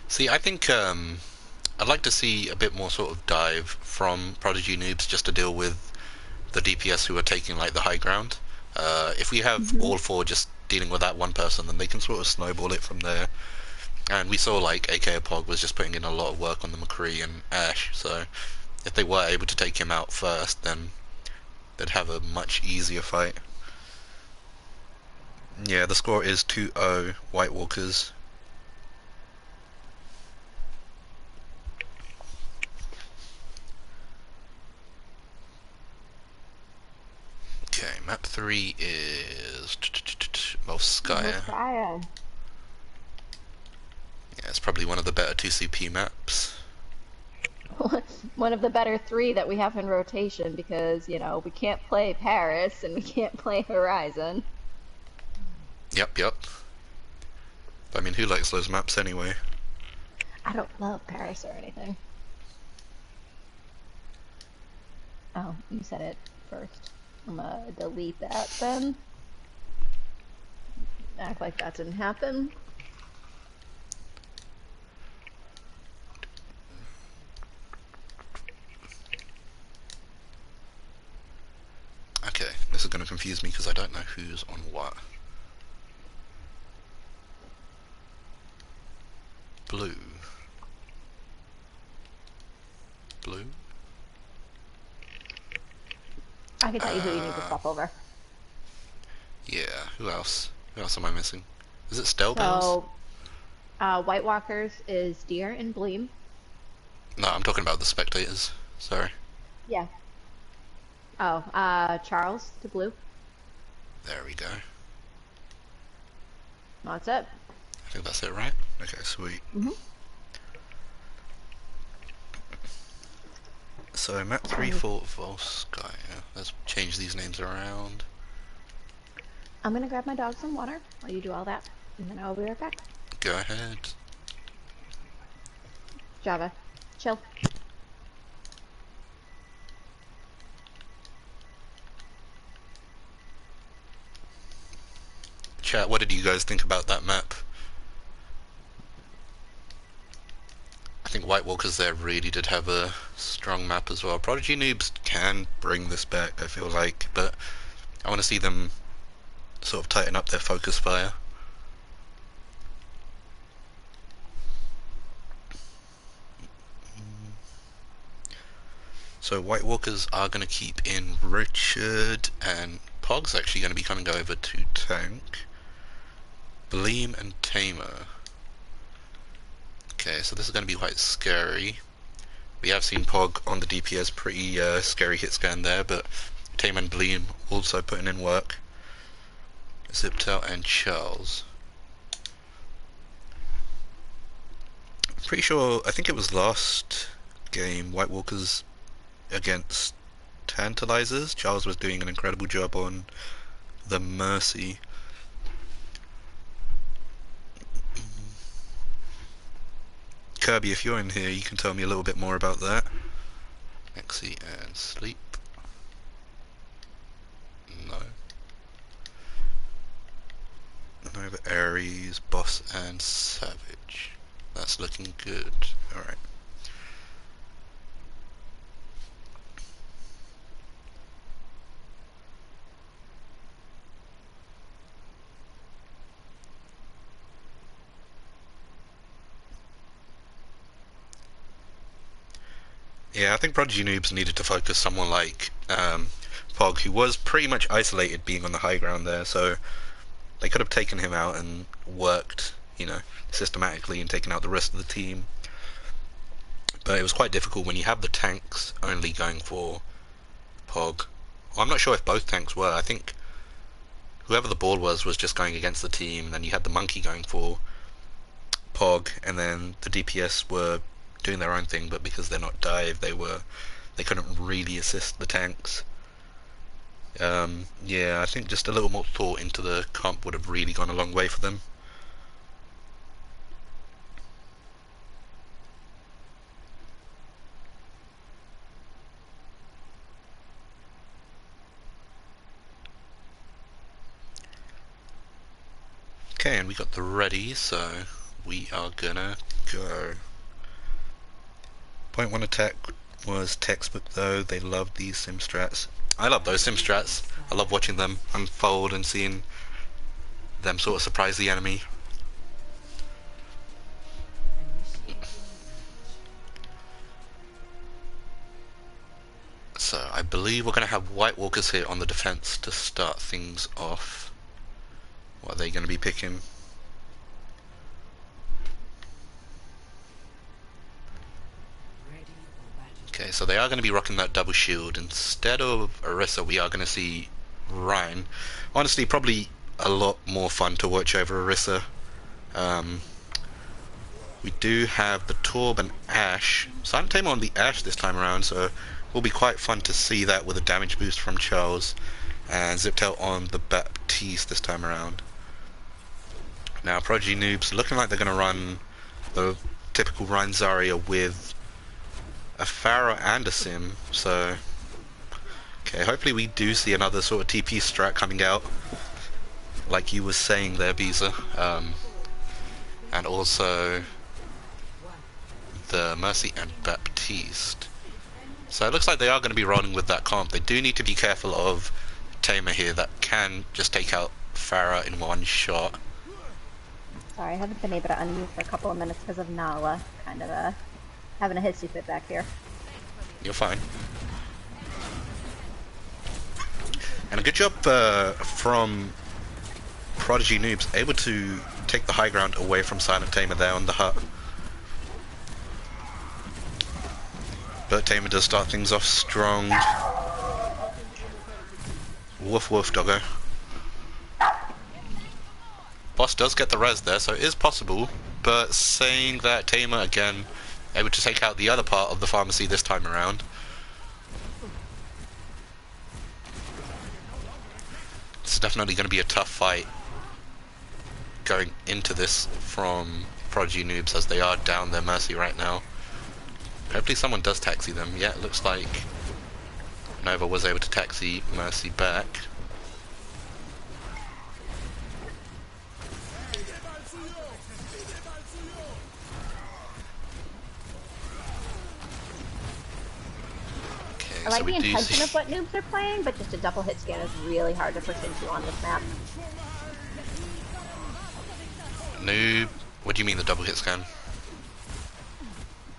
See, I think I'd like to see a bit more sort of dive from Prodigy Noobs just to deal with the DPS who are taking like the high ground. If we have all four just dealing with that one person, then they can sort of snowball it from there. And we saw like AK Pog was just putting in a lot of work on the McCree and Ashe, so if they were able to take him out first, then they'd have a much easier fight. Yeah, the score is 2-0 White Walkers. Okay, map 3 is Volskaya. Volskaya. Yeah, it's probably one of the better 2CP maps. One of the better 3 that we have in rotation because, you know, we can't play Paris and we can't play Horizon. Yep. I mean, who likes those maps anyway? I don't love Paris or anything. Oh, you said it first. I'm gonna delete that then. Act like that didn't happen. Okay, this is going to confuse me because I don't know who's on what. Blue. I can tell you who you need to swap over. Yeah, who else? Who else am I missing? Is it Stelbells? So, White Walkers is Deer and Bleem. No, I'm talking about the spectators. Sorry. Yeah. Oh, Charles to blue. There we go. That's it. I think that's it, right? Okay, sweet. So, map 3 for Volskaya. Let's change these names around. I'm gonna grab my dog some water while you do all that, and then I'll be right back. Go ahead. Java, chill. Chat, what did you guys think about that map? I think White Walkers there really did have a strong map as well. Prodigy Noobs can bring this back, I feel like, but I want to see them sort of tighten up their focus fire. So White Walkers are going to keep in Richard, and Pog's actually going to be coming over to tank. Bleem and Tamer. Okay, so this is going to be quite scary. We have seen Pog on the DPS, pretty scary hit scan there, but Tame and Bleem also putting in work. Ziptel and Charles. Pretty sure, I think it was last game, White Walkers against Tantalizers. Charles was doing an incredible job on the Mercy. Kirby, if you're in here, you can tell me a little bit more about that. Exy and Sleep. No. Nova Ares, Boss and Savage. That's looking good. Alright. Yeah, I think Prodigy Noobs needed to focus someone like Pog, who was pretty much isolated being on the high ground there, so they could have taken him out and worked, systematically and taken out the rest of the team. But it was quite difficult when you have the tanks only going for Pog. Well, I'm not sure if both tanks were. I think whoever the ball was just going against the team, and then you had the monkey going for Pog, and then the DPS were doing their own thing, but because they're not dive, they couldn't really assist the tanks. Yeah, I think just a little more thought into the comp would have really gone a long way for them. Okay, and we got the ready, so we are gonna go. Point one attack was textbook though. They love these sim strats. I love those sim strats. I love watching them unfold and seeing them sort of surprise the enemy. So I believe we're going to have White Walkers here on the defense to start things off. What are they going to be picking? Okay, so they are going to be rocking that double shield. Instead of Orisa, we are going to see Ryan. Honestly, probably a lot more fun to watch over Orisa. We do have the Torb and Ash. Silent Tamer on the Ash this time around, so it will be quite fun to see that with a damage boost from Charles. And Ziptel on the Baptiste this time around. Now, Prodigy Noobs looking like they're going to run the typical Ryan Zarya with a Pharah and a Sim, so okay, hopefully we do see another sort of TP strat coming out, like you were saying there, Beezer, and also the Mercy and Baptiste. So it looks like they are going to be rolling with that comp. They do need to be careful of Tamer here, that can just take out Pharah in one shot. Sorry, I haven't been able to unmute for a couple of minutes because of Nala kind of having a hissy fit back here. You're fine. And a good job from Prodigy Noobs, able to take the high ground away from Silent Tamer there on the hut. But Tamer does start things off strong. Woof woof, doggo. Boss does get the res there, so it is possible, but saying that Tamer again able to take out the other part of the pharmacy this time around. It's definitely going to be a tough fight going into this from Prodigy Noobs, as they are down their Mercy right now. Hopefully someone does taxi them. Yeah, it looks like Nova was able to taxi Mercy back. I like the intention of what noobs are playing, but just a double hit scan is really hard to push into on this map. Noob, what do you mean the double hit scan?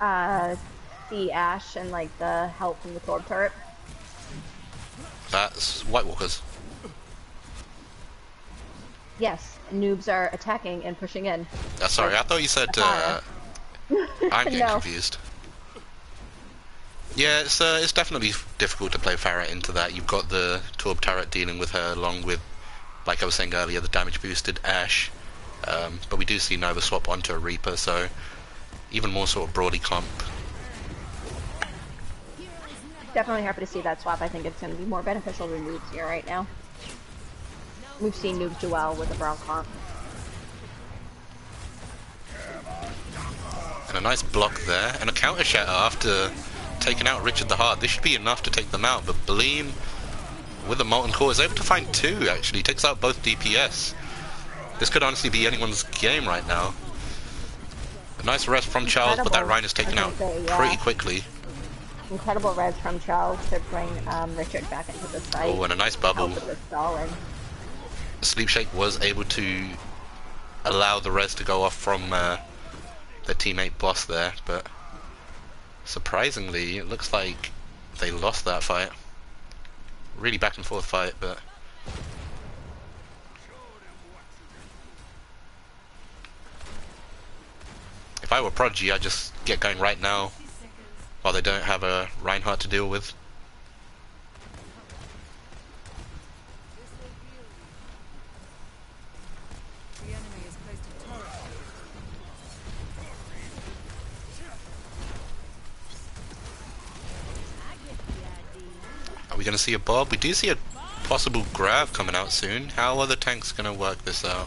The Ash and like the help from the Torb turret. That's White Walkers. Yes, noobs are attacking and pushing in. Sorry, I thought you said I'm getting confused. Yeah, it's definitely difficult to play Farah into that. You've got the Torb turret dealing with her, along with, like I was saying earlier, the damage boosted Ashe. But we do see Nova swap onto a Reaper, so even more sort of broadly comp. Definitely happy to see that swap. I think it's going to be more beneficial to Noobs here right now. We've seen Noobs do well with the Brawl comp. And a nice block there, and a counter shatter after taking out Richard the Hard. This should be enough to take them out, but Bleem, with the Molten Core, is able to find two, actually. Takes out both DPS. This could honestly be anyone's game right now. A nice rest from Charles, but that Rhine is taken out pretty quickly. Incredible res from Charles to bring Richard back into the fight. Oh, and a nice bubble. Sleep Shake was able to allow the res to go off from their teammate boss there, but surprisingly, it looks like they lost that fight. Really back and forth fight, but if I were Prodigy, I'd just get going right now while they don't have a Reinhardt to deal with. Are we going to see a Bob? We do see a possible grab coming out soon. How are the tanks going to work this out?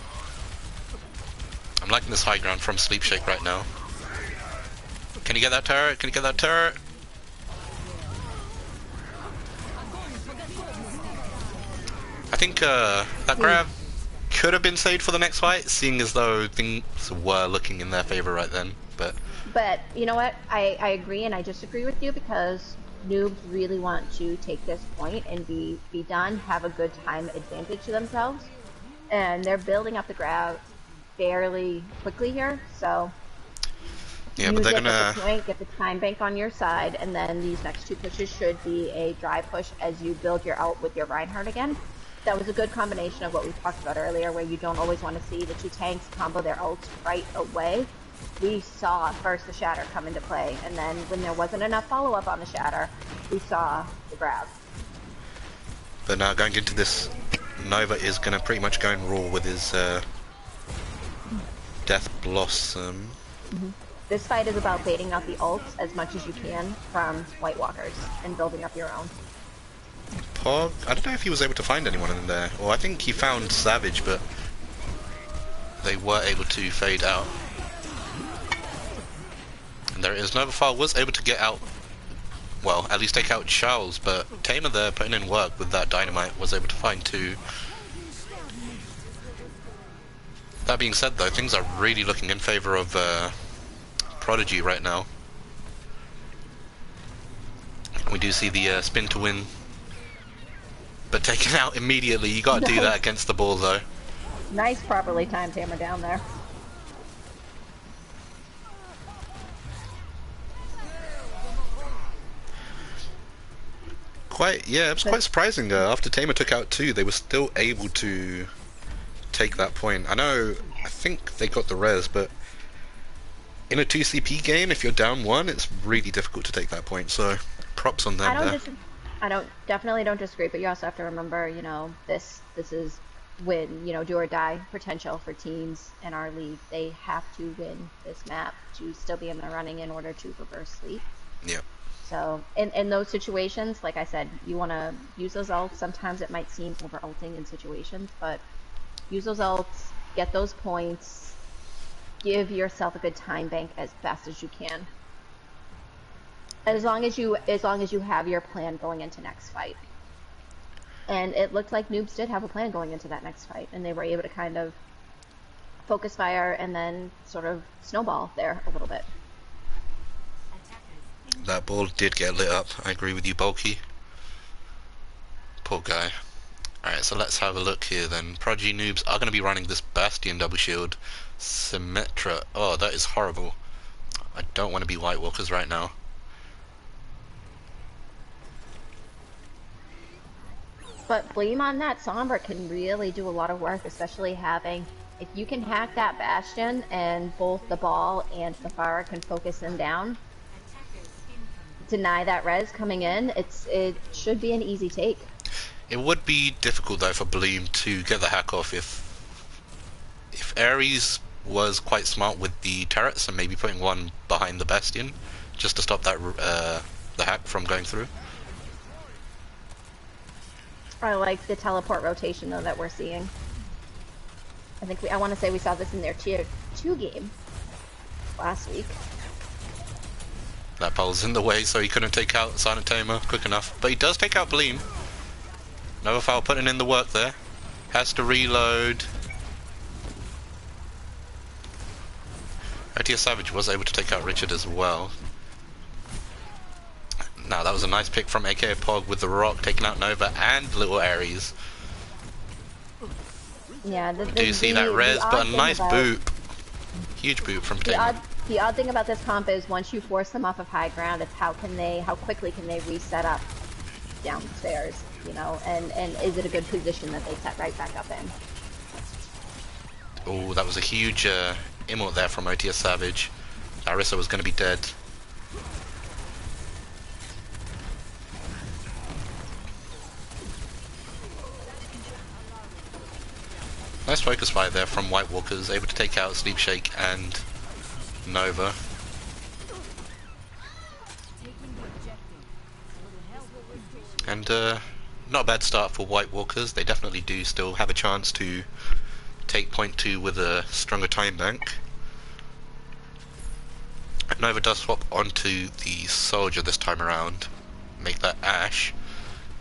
I'm liking this high ground from Sleep Shake right now. Can you get that turret? Can you get that turret? I think that grab could have been saved for the next fight, seeing as though things were looking in their favor right then. But you know what? I agree, and I disagree with you, because Noobs really want to take this point and be done, have a good time advantage to themselves, and they're building up the grab fairly quickly here, so yeah, but they're gonna get the time bank on your side, and then these next two pushes should be a dry push as you build your ult with your Reinhardt again. That was a good combination of what we talked about earlier, where you don't always want to see the two tanks combo their ults right away. We saw first the shatter come into play, and then when there wasn't enough follow-up on the shatter, we saw the grab. But now going into this, Nova is going to pretty much go and raw with his Death Blossom. This fight is about baiting out the ults as much as you can from White Walkers and building up your own. Pog, I don't know if he was able to find anyone in there. Well, I think he found Savage, but they were able to fade out. And there it is. Novafile was able to get out, well, at least take out Charles, but Tamer there putting in work with that dynamite was able to find two. That being said though, things are really looking in favor of Prodigy right now. We do see the spin to win, but taken out immediately. You gotta do that against the ball though. Nice properly timed hammer down there. Yeah, it was quite surprising. After Tamer took out two, they were still able to take that point. I think they got the res, but in a 2 CP game, if you're down one, it's really difficult to take that point, so props on them there. I definitely don't disagree, but you also have to remember, you know, this is win, you know, do or die potential for teams in our league. They have to win this map to still be in the running in order to reverse sleep. Yeah. So in those situations, like I said, you want to use those ults. Sometimes it might seem over ulting in situations, but use those ults, get those points, give yourself a good time bank as fast as you can. As long as you have your plan going into next fight. And it looked like Noobs did have a plan going into that next fight, and they were able to kind of focus fire and then sort of snowball there a little bit. That ball did get lit up. I agree with you, Bulky. Poor guy. Alright, so let's have a look here then. Prodigy Noobs are going to be running this Bastion double shield. Symmetra. Oh, that is horrible. I don't want to be White Walkers right now. But Bleem on that Sombra can really do a lot of work, especially having, if you can hack that Bastion and both the ball and the fire can focus them down, it's deny that res coming in, it should be an easy take. It would be difficult though for Bloom to get the hack off if Ares was quite smart with the turrets and maybe putting one behind the Bastion just to stop that the hack from going through. I like the teleport rotation though that we're seeing. I want to say we saw this in their tier 2 game last week. That pole's in the way, so he couldn't take out Silent Tamer quick enough. But he does take out Bleem. Nova Foul putting in the work there. Has to reload. OTS Savage was able to take out Richard as well. Now that was a nice pick from AKA Pog with the rock taking out Nova and Little Ares. Yeah, Do you see that res? But a nice boop. Huge boop from Tamer. The odd thing about this comp is once you force them off of high ground, it's how quickly can they reset up downstairs, you know, and is it a good position that they set right back up in? Oh, that was a huge emote there from OTS Savage. Arissa was going to be dead. Nice focus fight there from White Walkers, able to take out Sleep Shake and Nova. And not a bad start for White Walkers. They definitely do still have a chance to take point 2 with a stronger time bank. Nova does swap onto the Soldier this time around, make that Ash,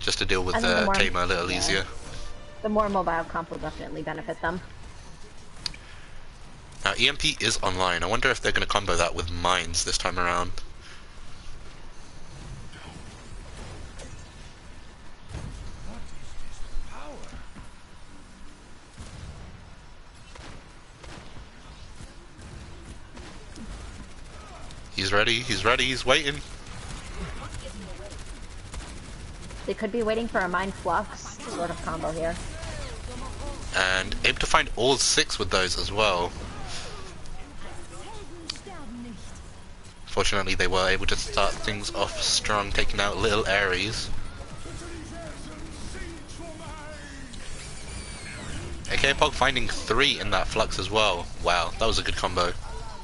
just to deal with Tamer a little easier. The more mobile comp will definitely benefit them. Now EMP is online. I wonder if they're going to combo that with Mines this time around. He's ready, he's waiting. They could be waiting for a Mind Flux sort of combo here. And able to find all 6 with those as well. Fortunately they were able to start things off strong, taking out Little Ares. AK Pog finding 3 in that flux as well. Wow, that was a good combo.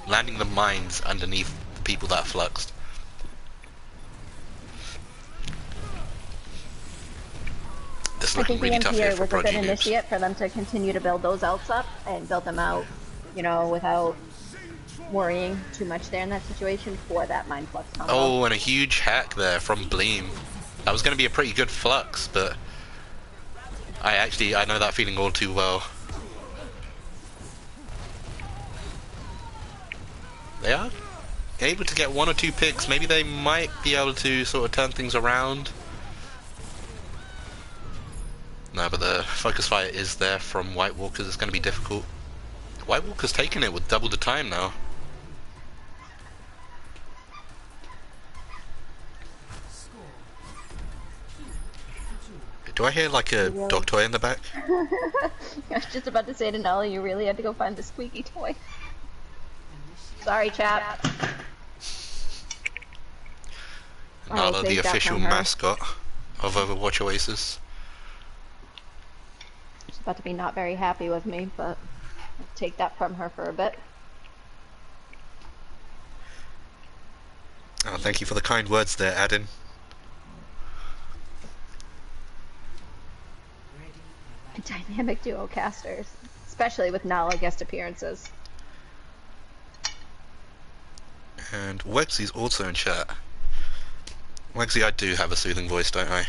Landing the mines underneath the people that fluxed. This is looking really tough here for Prodigy. Was a good initiate for them to continue to build those ults up and build them out, you know, without worrying too much there in that situation for that Mind Flux combo. Oh, and a huge hack there from Bleem. That was going to be a pretty good flux, but I know that feeling all too well. They are able to get 1 or 2 picks. Maybe they might be able to sort of turn things around. No, but the focus fire is there from White Walkers. It's going to be difficult. White Walkers taking it with double the time now. Do I hear like a dog toy in the back? I was just about to say to Nelly, you really had to go find the squeaky toy. Sorry, chap. Nala, the official mascot of Overwatch Oasis. She's about to be not very happy with me, but I'll take that from her for a bit. Oh, thank you for the kind words there, Adin. Dynamic duo casters, especially with Nala guest appearances. And Wexy's also in chat. Wexy, I do have a soothing voice, don't I?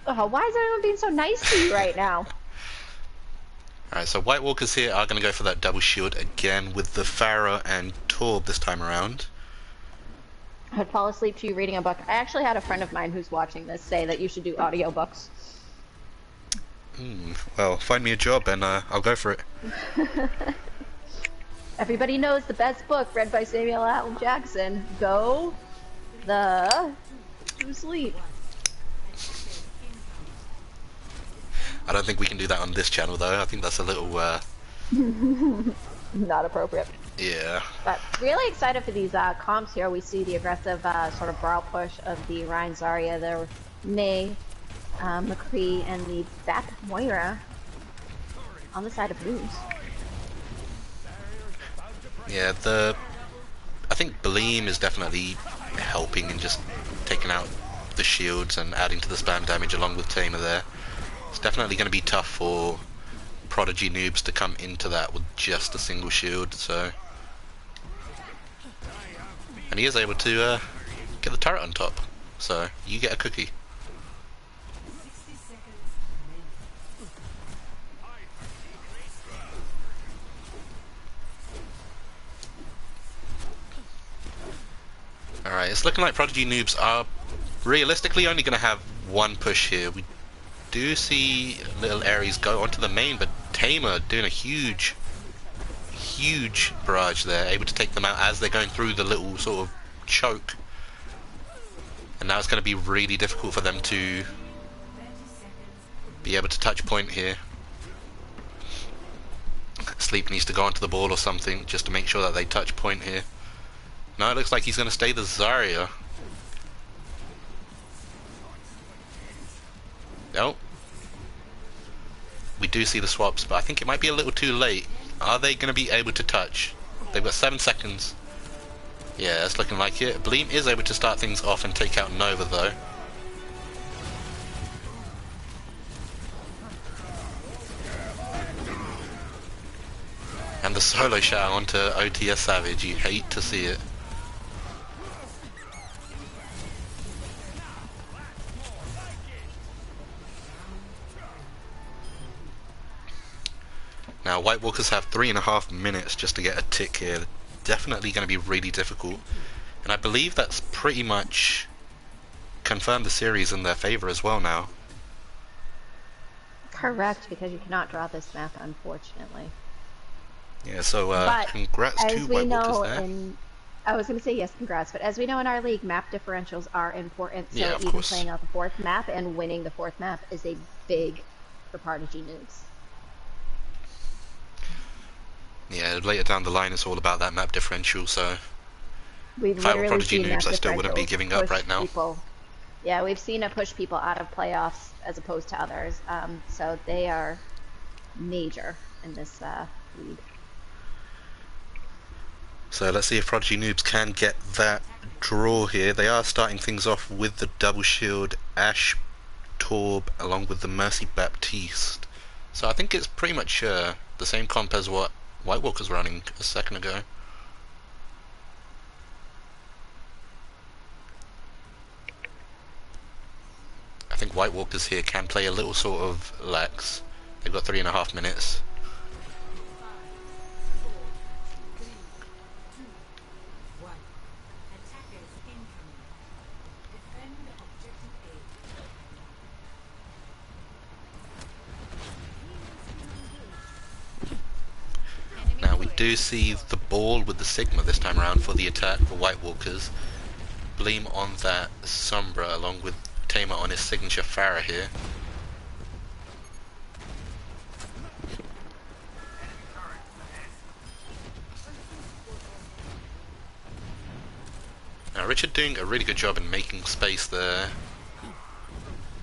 Oh, why is everyone being so nice to you right now? Alright, so White Walkers here are going to go for that double shield again with the Pharaoh and Torb this time around. I'd fall asleep to you reading a book. I actually had a friend of mine who's watching this say that you should do audiobooks. Well, find me a job and I'll go for it. Everybody knows the best book read by Samuel L. Jackson. Go to sleep. I don't think we can do that on this channel though. I think that's a little not appropriate. Yeah. But really excited for these comps here. We see the aggressive sort of brow push of the Ryan Zarya, the May, McCree, and the Bap Moira on the side of Noobs. Yeah, I think Bleem is definitely helping and just taking out the shields and adding to the spam damage along with Tamer there. It's definitely going to be tough for Prodigy Noobs to come into that with just a single shield, so... And he is able to get the turret on top, so you get a cookie. Alright, it's looking like Prodigy Noobs are realistically only going to have one push here. We do see little Ares go onto the main, but Tamer doing a huge barrage there, able to take them out as they're going through the little sort of choke. And now it's going to be really difficult for them to be able to touch point here. Sleep needs to go onto the ball or something just to make sure that they touch point here. No, it looks like he's going to stay the Zarya. No. We do see the swaps, but I think it might be a little too late. Are they going to be able to touch? They've got 7 seconds. Yeah, it's looking like it. Bleem is able to start things off and take out Nova, though. And the solo shot onto OTS Savage. You hate to see it. Now, White Walkers have 3.5 minutes just to get a tick here. Definitely going to be really difficult. And I believe that's pretty much confirmed the series in their favor as well now. Correct, because you cannot draw this map, unfortunately. Yeah, so congrats to White Walkers there. I was going to say yes, congrats, but as we know in our league, map differentials are important, so yeah, even course. playing out the 4th map and winning the 4th map is a big for Prodigy Noobs. Yeah, later down the line it's all about that map differential, so We've if I were literally Prodigy seen Noobs, map I still wouldn't be giving up right now. Yeah, we've seen it push people out of playoffs as opposed to others, so they are major in this league. So let's see if Prodigy Noobs can get that draw here. They are starting things off with the double shield Ash Torb along with the Mercy Baptiste. So I think it's pretty much the same comp as what White Walker's running a second ago. I think White Walkers here can play a little sort of lax. They've got 3.5 minutes. Now we do see the ball with the Sigma this time around for the attack for White Walkers. Bleem on that Sombra along with Tamer on his signature Pharah here. Now Richard doing a really good job in making space there.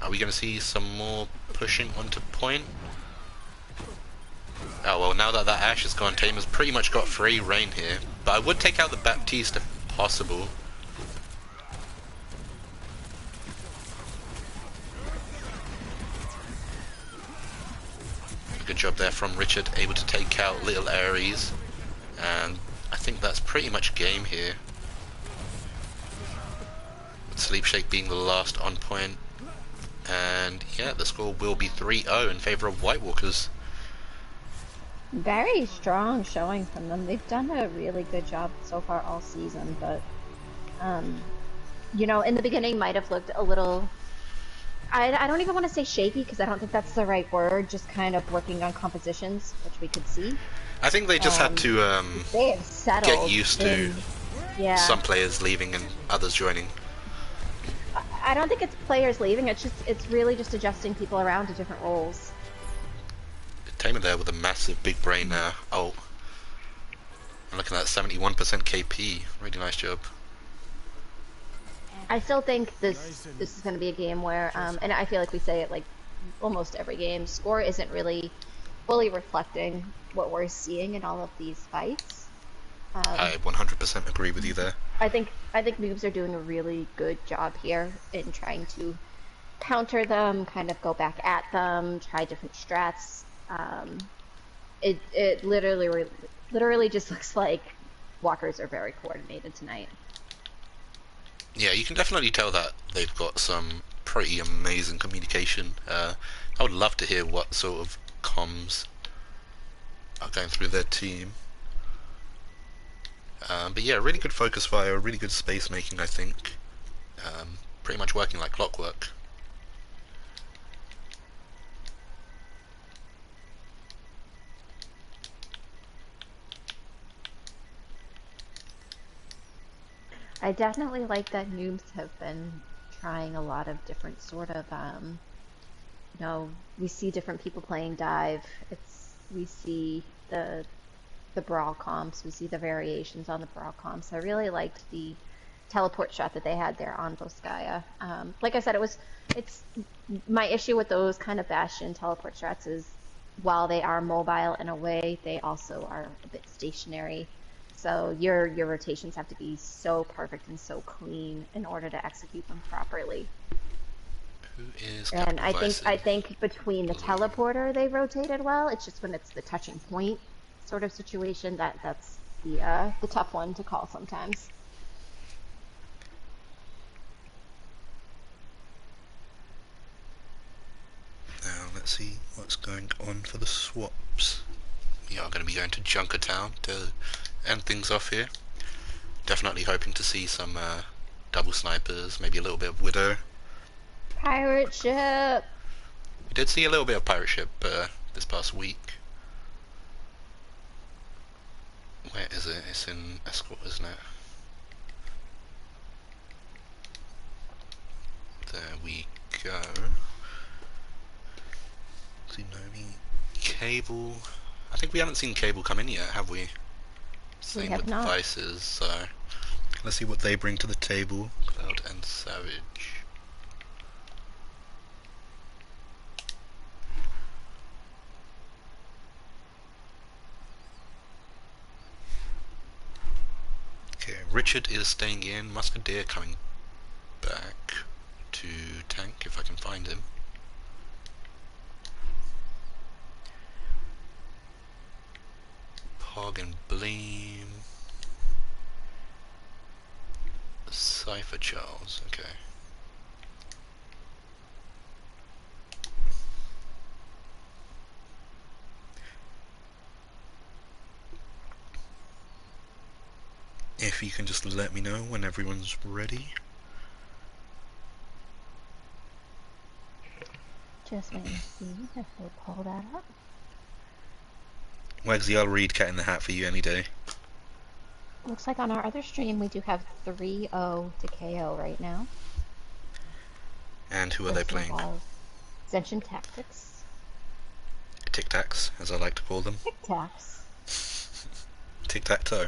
Are we going to see some more pushing onto point? Oh well, now that Ash is gone, Tamer's pretty much got free reign here. But I would take out the Baptiste if possible. Good job there from Richard, able to take out little Ares. And I think that's pretty much game here. With Sleep Shake being the last on point. And yeah, the score will be 3-0 in favour of White Walkers. Very strong showing from them. They've done a really good job so far all season, but you know, in the beginning might have looked a little, I don't even want to say shaky because I don't think that's the right word, just kind of working on compositions, which we could see. I think they just had to they have settled get used to some players leaving and others joining. I don't think it's players leaving, it's really just adjusting people around to different roles. Tamer there with a massive big brain ult. I'm looking at 71% KP. Really nice job. I still think this is going to be a game where, and I feel like we say it like almost every game, score isn't really fully reflecting what we're seeing in all of these fights. Um, I 100% agree with you there. I think noobs are doing a really good job here in trying to counter them, kind of go back at them, try different strats. It literally just looks like walkers are very coordinated tonight. Yeah, you can definitely tell that they've got some pretty amazing communication. I would love to hear what sort of comms are going through their team. But yeah, really good focus fire, really good space making, I think. Pretty much working like clockwork. I definitely like that noobs have been trying a lot of different sort of we see different people playing dive. We see the brawl comps, we see the variations on the brawl comps. I really liked the teleport shot that they had there on Volskaya. Like I said, it's my issue with those kind of Bastion teleport shots is while they are mobile in a way, they also are a bit stationary. So your rotations have to be so perfect and so clean in order to execute them properly. Who is And capital I think I vicing? think between the Blue. teleporter they rotated well. It's just when it's the touching point sort of situation that's the tough one to call sometimes. Now let's see what's going on for the swaps. We are going to be going to Junkertown to end things off here. Definitely hoping to see some double snipers, maybe a little bit of Widow. Pirate ship. We did see a little bit of Pirate Ship this past week. Where is it? It's in Escort, isn't it? There we go. Tsunami. Cable. I think we haven't seen Cable come in yet, have we? We Same have with not. Vices, so let's see what they bring to the table. Cloud and Savage. Okay, Richard is staying in. Musketeer coming back to tank if I can find him. Pog and Bleem. Cypher Charles, okay. If you can just let me know when everyone's ready. Just wait and see if they pull that up. Wagsy, I'll read Cat in the Hat for you any day. Looks like on our other stream we do have 3-0 to KO right now. And who are they This playing? involves Zenshin Tactics. Tic Tacs, as I like to call them. Tic Tacs. Tic Tac Toe.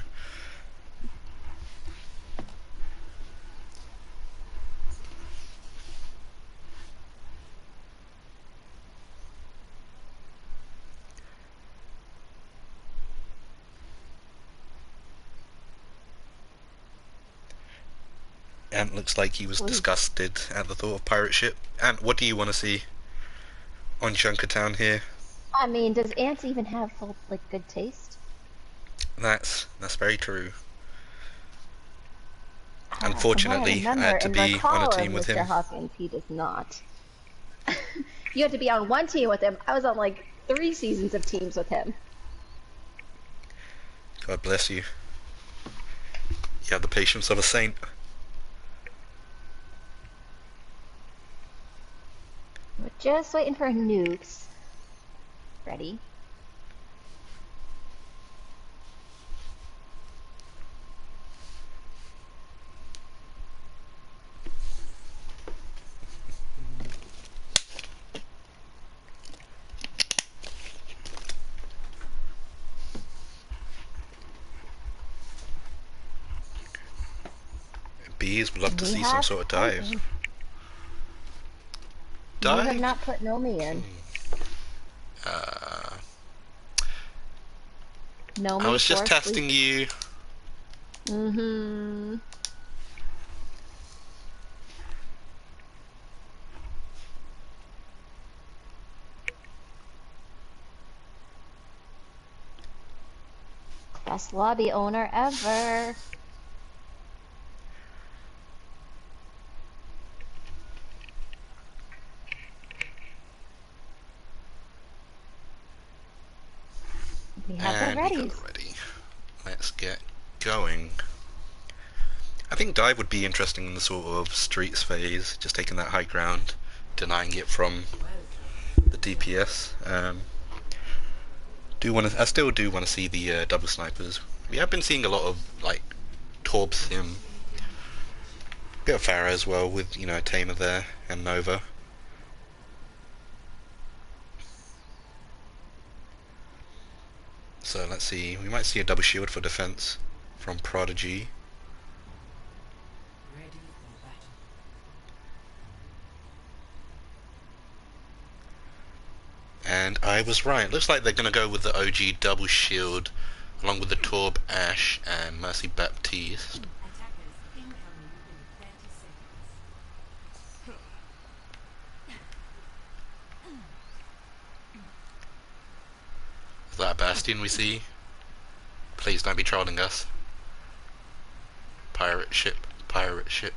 Ant looks like he was Ooh. disgusted at the thought of pirate ship. Ant, what do you want to see on Junkertown here? I mean, does Ants even have full, like, good taste? That's very true. From what I Unfortunately, I remember had to and be on a recall of team with Mr. him. Hawkins, he does not. You have to be on one team with him. I was on like 3 seasons of teams with him. God bless you. You have the patience of a saint. We're just waiting for noobs. Ready? Bees would love to We see some have sort of dive. Titan. You have Dive? not put Nomi in. Uh, I Nomi was just for sleep. testing you. Mm-hmm. Best lobby owner ever. We have the And we got readies. the ready. Let's get going. I think dive would be interesting in the sort of streets phase, just taking that high ground, denying it from the DPS. I still do want to see the double snipers. We have been seeing a lot of like Torb Sim, bit of Pharah as well with Tamer there and Nova. So let's see, we might see a double shield for defense from Prodigy. And I was right. Looks like they're going to go with the OG double shield along with the Torb Ashe and Mercy Baptiste. Is that a Bastion we see? Please don't be trolling us. Pirate ship, pirate ship.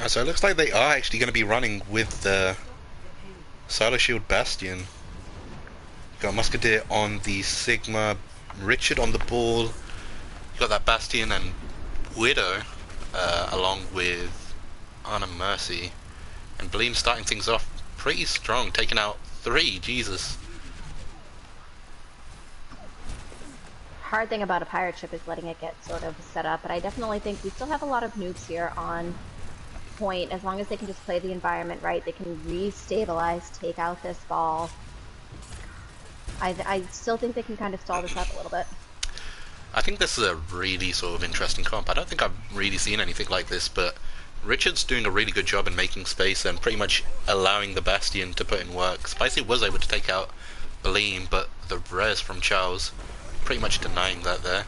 So it looks like they are actually going to be running with the Solar Shield Bastion. Got Musketeer on the Sigma, Richard on the ball. You got that Bastion and Widow along with Anna Mercy. And Bleem starting things off pretty strong, taking out 3, Jesus. Hard thing about a pirate ship is letting it get sort of set up, but I definitely think we still have a lot of noobs here on point. As long as they can just play the environment right, they can re-stabilize, take out this ball. I still think they can kind of stall this up a little bit. I think this is a really sort of interesting comp. I don't think I've really seen anything like this, but Richard's doing a really good job in making space and pretty much allowing the Bastion to put in work. Spicy was able to take out Bleem, but the res from Charles pretty much denying that there.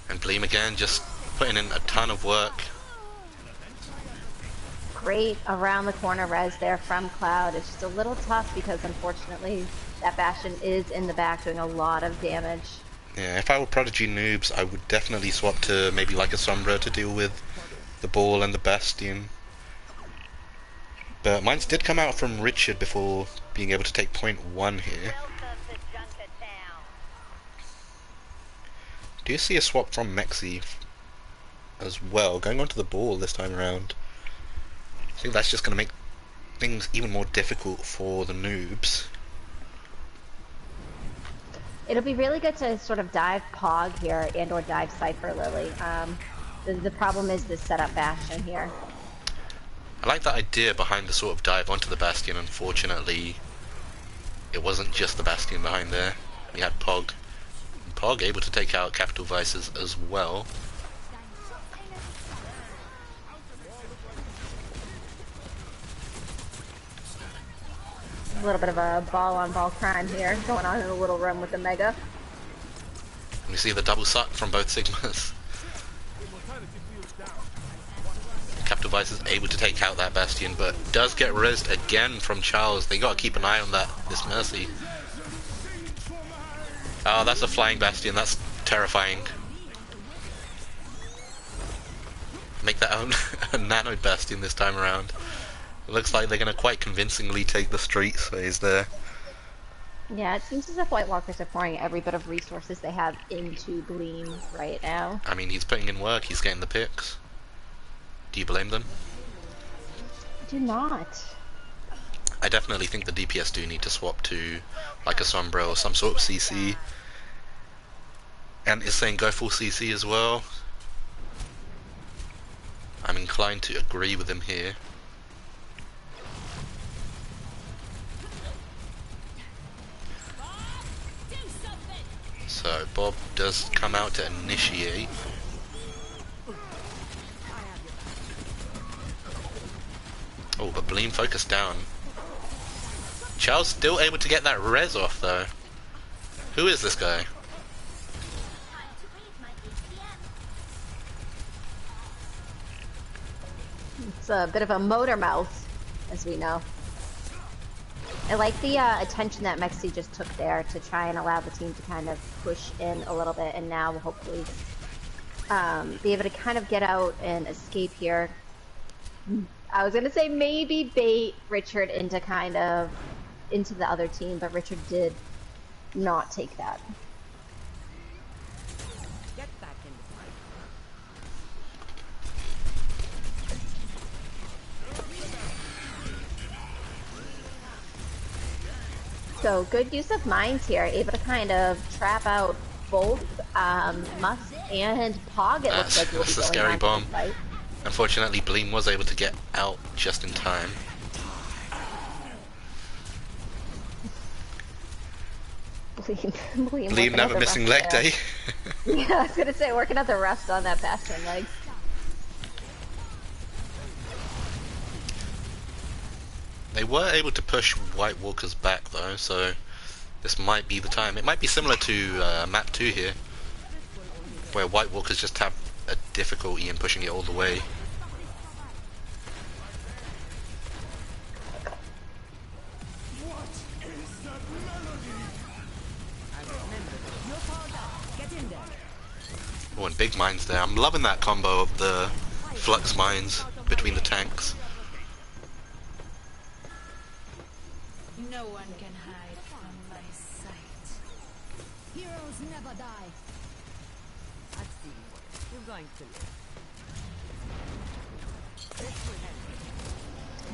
And Bleem again just putting in a ton of work. Great around the corner res there from Cloud. It's just a little tough because unfortunately that Bastion is in the back doing a lot of damage. Yeah, if I were Prodigy Noobs, I would definitely swap to maybe like a Sombra to deal with the ball and the Bastion. But mines did come out from Richard before being able to take point 1 here. Do you see a swap from Mexi as well, going onto the ball this time around? I think that's just going to make things even more difficult for the Noobs. It'll be really good to sort of dive Pog here and or dive Cypher Lily. The problem is this setup Bastion here. I like that idea behind the sort of dive onto the Bastion. Unfortunately, it wasn't just the Bastion behind there. We had Pog. And Pog able to take out Capital Vices as well. A little bit of a ball-on-ball crime here going on in a little run with the Mega. And we see the double suck from both Sigmas. Capital Vice is able to take out that Bastion, but does get rezzed again from Charles. They gotta keep an eye on that, this Mercy. Oh, that's a flying Bastion, that's terrifying. Make that a nano Bastion this time around. It looks like they're gonna quite convincingly take the street phase there. Yeah, it seems as if White Walkers are pouring every bit of resources they have into Bleem right now. I mean, he's putting in work, he's getting the picks. Do you blame them? I do not. I definitely think the DPS do need to swap to like a Sombra or some sort of CC. And is saying go full CC as well. I'm inclined to agree with him here. So Bob does come out to initiate. Oh, but Bleem focused down. Chow's still able to get that res off though. Who is this guy? It's a bit of a motor mouth, as we know. I like the attention that Mexi just took there to try and allow the team to kind of push in a little bit, and now we'll hopefully be able to kind of get out and escape here. I was gonna say maybe bait Richard into into the other team, but Richard did not take that. Get back in the fight. So good use of minds here, able to kind of trap out both Musk and Pog. It looks like that's a scary bomb. Unfortunately, Bleem was able to get out just in time. Bleem never missing leg day. Yeah, I was gonna say working out the rest on that Bastion leg. They were able to push White Walkers back though, so this might be the time. It might be similar to map 2 here, where White Walkers just have a difficulty in pushing it all the way. Oh, and big mines there. I'm loving that combo of the flux mines between the tanks. No one can hide from my sight. Heroes never die. I've seen worse. You're going to live.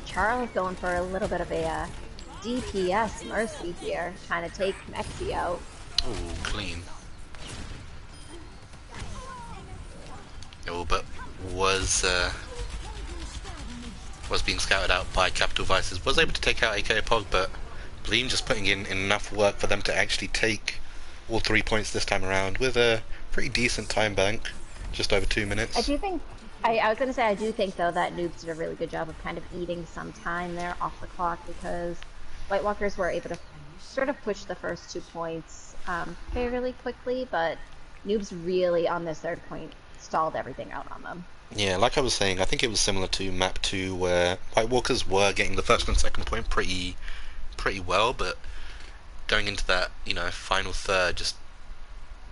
Charles going for a little bit of a DPS mercy here, trying to take Mexi out. Oh, clean. Oh, but was being scouted out by Capital Vices. Was able to take out AK Pog, but Bleem just putting in enough work for them to actually take all 3 points this time around with a pretty decent time bank, just over 2 minutes. I do think, I was going to say, I do think though that Noobs did a really good job of kind of eating some time there off the clock, because White Walkers were able to sort of push the first 2 points fairly quickly, but Noobs really on this third point stalled everything out on them. Yeah, like I was saying, I think it was similar to map 2 where White Walkers were getting the first and second point pretty well, but going into that, you know, final third, just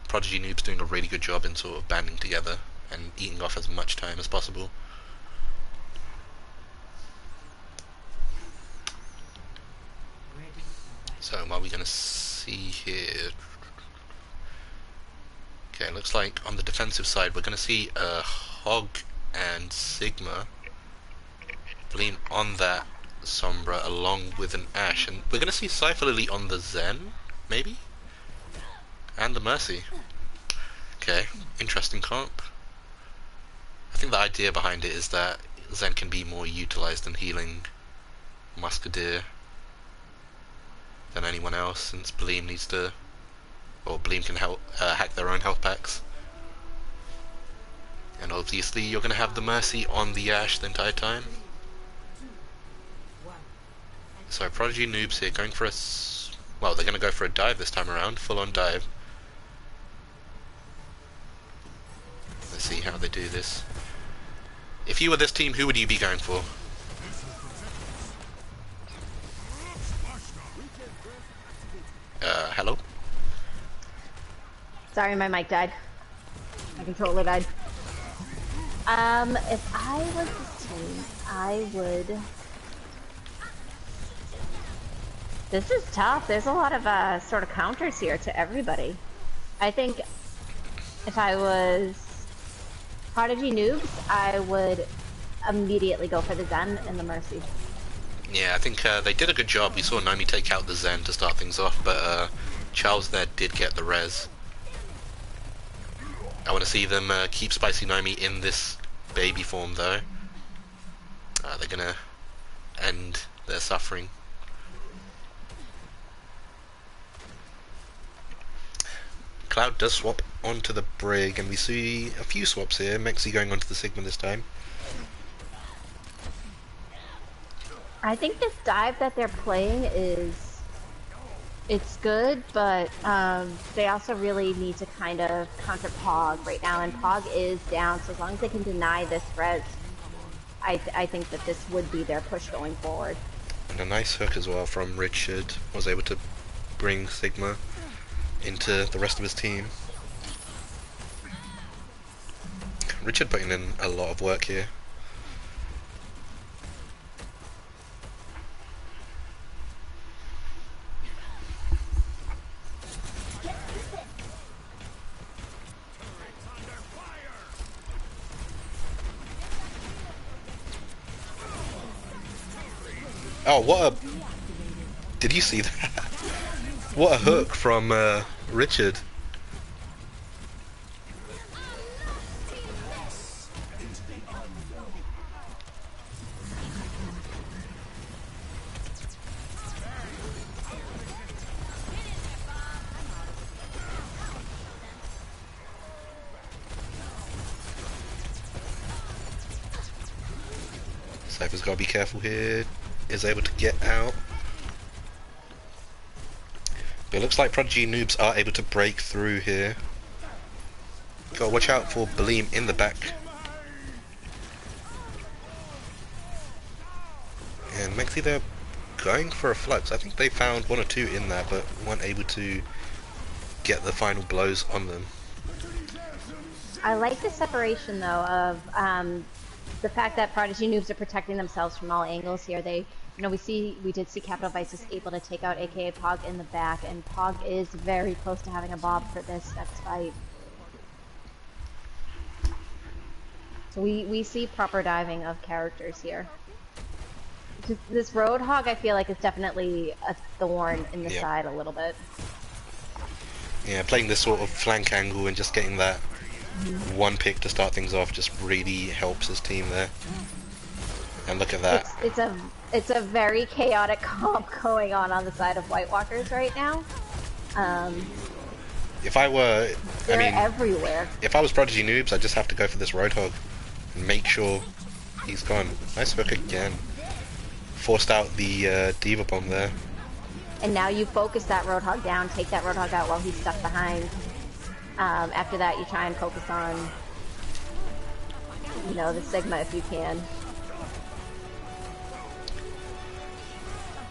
Prodigy Noobs doing a really good job in sort of banding together and eating off as much time as possible. So what are we going to see here? Okay, looks like on the defensive side we're going to see a Hog and Sigma Bleem on that Sombra along with an Ashe, and we're going to see Cypher Lily on the Zen, maybe? And the Mercy. Okay, interesting comp. I think the idea behind it is that Zen can be more utilized in healing Musketeer than anyone else, since Bleem needs to, or Bleem can help hack their own health packs. And obviously you're going to have the Mercy on the Ashe the entire time. So Prodigy Noobs here going for a... well, they're going to go for a dive this time around, full on dive. Let's see how they do this. If you were this team, who would you be going for? Hello? Sorry, my mic died. My controller died. If I was this team, I would... This is tough. There's a lot of sort of counters here to everybody. I think if I was Prodigy Noobs, I would immediately go for the Zen and the Mercy. Yeah, I think they did a good job. We saw Nomi take out the Zen to start things off, but Charles there did get the res. I want to see them keep Spicy Nomi in this baby form though. They're gonna end their suffering. Cloud does swap onto the Brig, and we see a few swaps here. Mexi going onto the Sigma this time. I think this dive that they're playing it's good, but they also really need to kind of counter Pog right now, and Pog is down, so as long as they can deny this res, I think that this would be their push going forward. And a nice hook as well from Richard. Was able to bring Sigma into the rest of his team. Richard putting in a lot of work here. Oh, what a... Did you see that? What a hook from Richard. Cypher's got to be careful here. Is able to get out. But it looks like Prodigy Noobs are able to break through here. Gotta watch out for Bleem in the back. And Mexi, they're going for a flux. I think they found one or two in there, but weren't able to get the final blows on them. I like the separation though of the fact that Prodigy Noobs are protecting themselves from all angles here. They, you know, we did see Capital Vice is able to take out AKA Pog in the back, and Pog is very close to having a bob for this next fight. So we see proper diving of characters here. This Roadhog, I feel like, is definitely a thorn in the side a little bit. Yeah, playing this sort of flank angle and just getting that one pick to start things off just really helps his team there. And look at that. It's a very chaotic comp going on the side of White Walkers right now. If I were, they're everywhere. If I was Prodigy Noobs, I'd just have to go for this Roadhog and make sure he's gone. Nice hook again. Forced out the Diva Bomb there. And now you focus that Roadhog down, take that Roadhog out while he's stuck behind. After that, you try and focus on, you know, the Sigma if you can.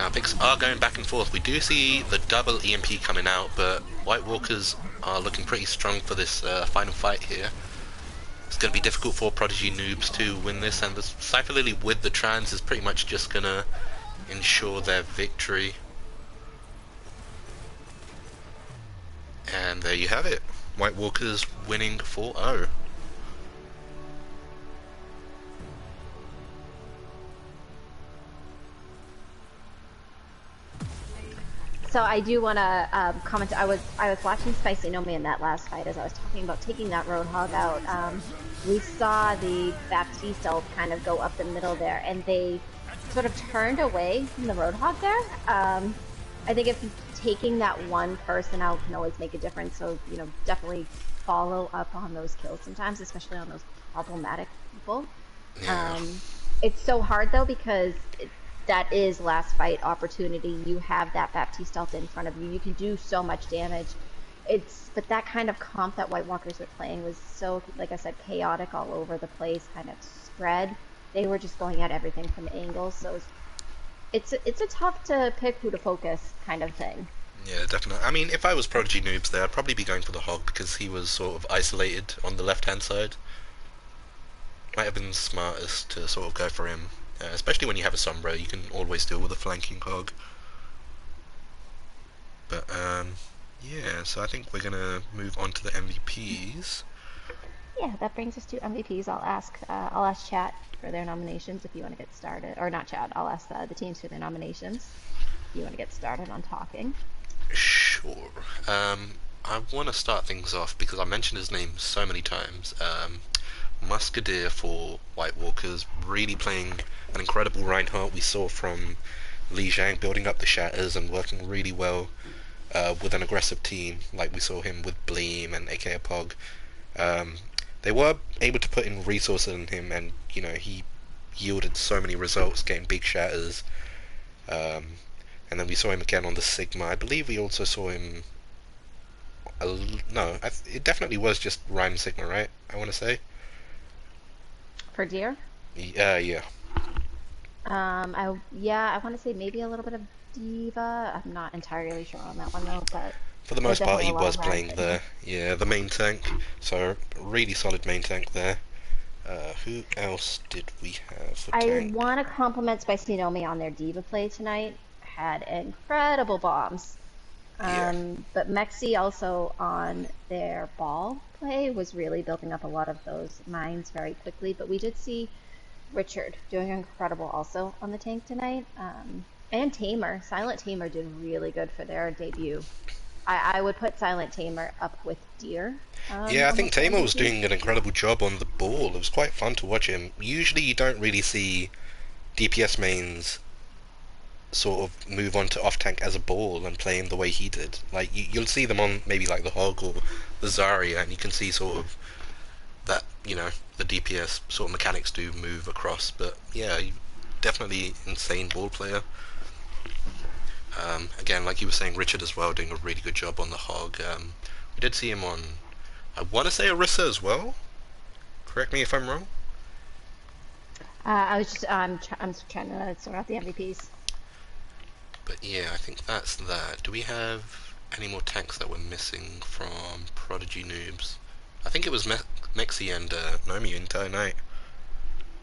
Now picks are going back and forth. We do see the double EMP coming out, but White Walkers are looking pretty strong for this final fight here. It's going to be difficult for Prodigy Noobs to win this, and the Cypher Lily with the trans is pretty much just going to ensure their victory. And there you have it. White Walkers winning 4-0. So I do want to comment. I was watching Spicy Nomi in that last fight as I was talking about taking that Roadhog out. We saw the Baptiste ult kind of go up the middle there, and they sort of turned away from the Roadhog there. I think if taking that one person out can always make a difference. So, you know, definitely follow up on those kills sometimes, especially on those problematic people. Yeah. It's so hard though because that is last fight opportunity. You have that Baptiste ult in front of you. You can do so much damage. But that kind of comp that White Walkers were playing was so, like I said, chaotic all over the place, kind of spread. They were just going at everything from angles. So it's a tough to pick who to focus kind of thing. Yeah, definitely. I mean, if I was Prodigy Noobs there, I'd probably be going for the Hog because he was sort of isolated on the left-hand side. Might have been smartest to sort of go for him. Especially when you have a Sombra, you can always deal with a flanking Hog. But, yeah, so I think we're going to move on to the MVPs. Yeah, that brings us to MVPs. I'll ask chat for their nominations if you want to get started, or not chat. I'll ask the teams for their nominations if you want to get started on talking. Sure. I want to start things off because I mentioned his name so many times. Musketeer for White Walkers, really playing an incredible Reinhardt we saw from Li Jiang, building up the shatters and working really well with an aggressive team, like we saw him with Bleem and aka Pog. Um, they were able to put in resources in him, and he yielded so many results, getting big shatters. Um, and then we saw him again on the Sigma. I believe we also saw him. No, it definitely was just Rhyme Sigma, right? I want to say. For Deer, Yeah. I want to say maybe a little bit of Diva. I'm not entirely sure on that one though, but For the there's most part, definitely he a lot was of rhymes playing in here. the main tank. So really solid main tank there. Who else did we have for I tank? want to compliment Spicy Nomi on their Diva play tonight. Had incredible bombs. Yeah. But Mexi also on their ball play was really building up a lot of those mines very quickly. But we did see Richard doing incredible also on the tank tonight. And Tamer, Silent Tamer did really good for their debut. I would put Silent Tamer up with Deer, Yeah, I think almost for Tamer was MVP. doing an incredible job on the ball. It was quite fun to watch him. Usually you don't really see DPS mains sort of move on to off tank as a ball and play him the way he did. Like you'll see them on maybe like the Hog or the Zarya, and you can see sort of that the DPS sort of mechanics do move across. But yeah, definitely insane ball player. Again, like you were saying, Richard as well doing a really good job on the Hog. We did see him on, I want to say Orisa as well. Correct me if I'm wrong. I was just I'm trying to sort out the MVPs. But yeah, I think that's that. Do we have any more tanks that we're missing from Prodigy Noobs? I think it was Mexi and Nomi entire night.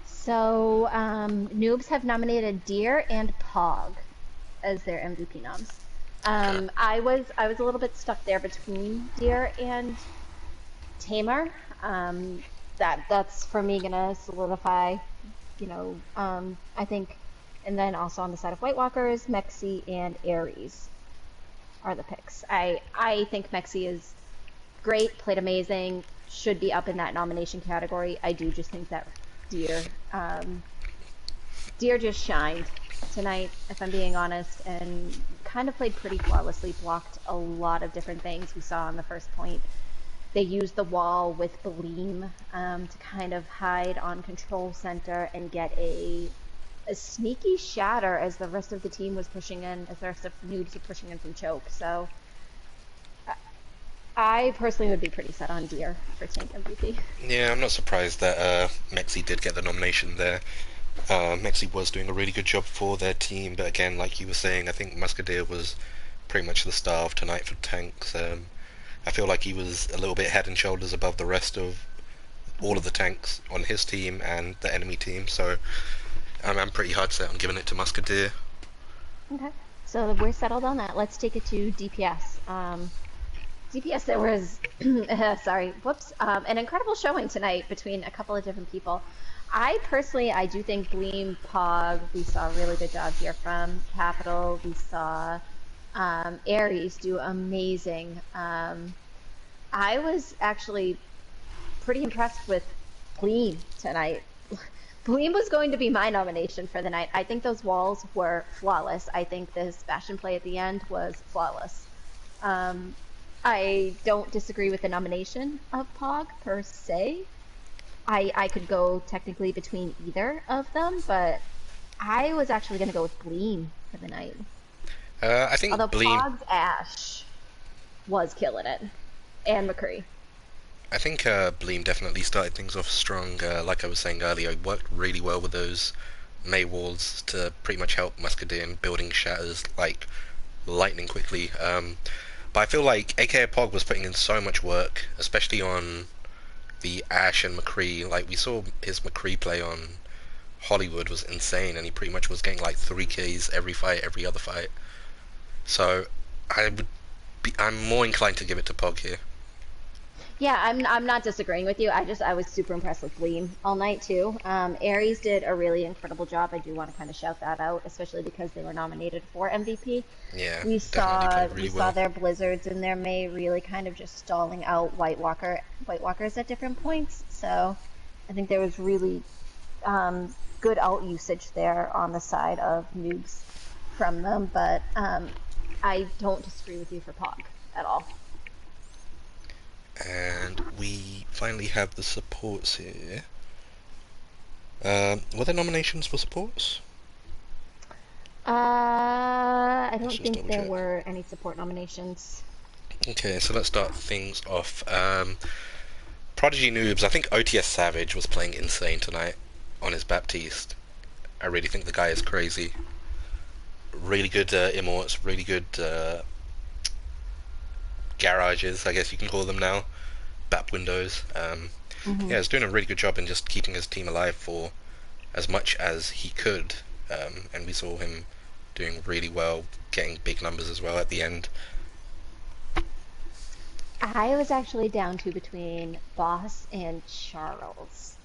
So Noobs have nominated Deer and Pog as their MVP noms. Okay. I was a little bit stuck there between Deer and Tamer. That's for me gonna solidify, I think, and then also on the side of White Walkers, Mexi and Ares are the picks. I think Mexi is great, played amazing, should be up in that nomination category. I do just think that Deer, Deer just shined tonight, if I'm being honest, and kind of played pretty flawlessly, blocked a lot of different things we saw on the first point. They used the wall with Bleem to kind of hide on control center and get a sneaky shatter as the rest of the team was pushing in, as the rest of Noobs were pushing in from choke. So I personally would be pretty set on Deer for tank MVP. Yeah, I'm not surprised that Mexi did get the nomination there. Mexi was doing a really good job for their team, but again, like you were saying, I think Musketeer was pretty much the star of tonight for tanks. I feel like he was a little bit head and shoulders above the rest of all of the tanks on his team and the enemy team, so I'm pretty hard set on giving it to Musketeer. Okay, so we're settled on that. Let's take it to DPS. DPS, there was, sorry, whoops, an incredible showing tonight between a couple of different people. I do think Bleem, Pog, we saw a really good job here from Capital. We saw Ares do amazing. I was actually pretty impressed with Bleem tonight. Bleem was going to be my nomination for the night. I think those walls were flawless. I think the Bastion play at the end was flawless. Um, I don't disagree with the nomination of Pog per se. I could go technically between either of them, but I was actually going to go with Bleem for the night. I think Although Bleem Pog's Ash was killing it, and McCree. I think Bleem definitely started things off strong. Like I was saying earlier, he worked really well with those May walls to pretty much help Musketeer in building shatters like lightning quickly. But I feel like AKA Pog was putting in so much work, especially on the Ash and McCree. Like we saw his McCree play on Hollywood was insane, and he pretty much was getting like 3Ks every fight, every other fight. So I'm more inclined to give it to Pog here. Yeah, I'm not disagreeing with you. I was super impressed with Gleam all night too. Ares did a really incredible job. I do want to kind of shout that out, especially because they were nominated for MVP. Yeah, We definitely saw played we really saw well. their Blizzards and their Mei really kind of just stalling out White Walkers at different points. So I think there was really good out usage there on the side of Noobs from them, but I don't disagree with you for Pog at all. And we finally have the supports here. Were there nominations for supports? I Let's don't just think double there check. were any support nominations. Okay, so let's start things off. Prodigy Noobs, I think OTS Savage was playing insane tonight on his Baptiste. I really think the guy is crazy. Really good immorts, really good garages, I guess you can call them now. Bap windows. Hmm. Yeah, he's doing a really good job in just keeping his team alive for as much as he could. And we saw him doing really well, getting big numbers as well at the end. I was actually down to between Boss and Charles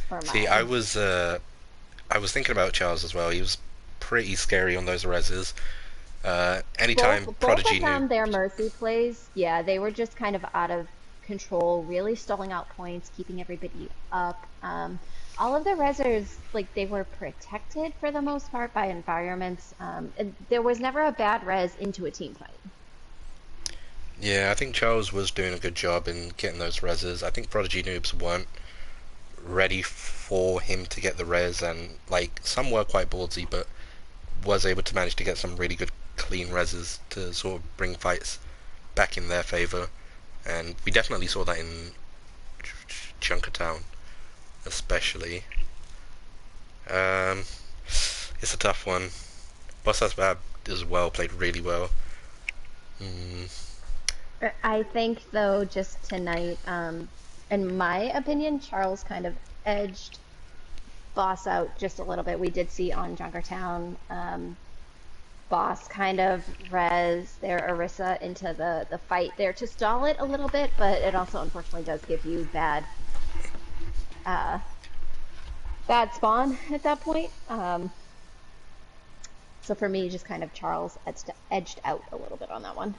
for See, mine. I was thinking about Charles as well. He was pretty scary on those reses. Anytime Both Prodigy of knew, them, their Mercy plays, yeah, they were just kind of out of control, really stalling out points, keeping everybody up. All of the resers, like they were protected for the most part by environments. And there was never a bad res into a team fight. yeah, I think Charles was doing a good job in getting those reses. I think Prodigy noobs weren't ready for him to get the res, and like some were quite ballsy, but was able to manage to get some really good clean reses to sort of bring fights back in their favor. And we definitely saw that in Junkertown, especially. Um, it's a tough one. Bossas Bab as well played really well. Mm, I think though, just tonight, in my opinion, Charles kind of edged Boss out just a little bit. We did see on Junkertown, Boss kind of res their Orisa into the fight there to stall it a little bit, but it also unfortunately does give you uh, bad spawn at that point. So for me, just kind of Charles edged out a little bit on that one.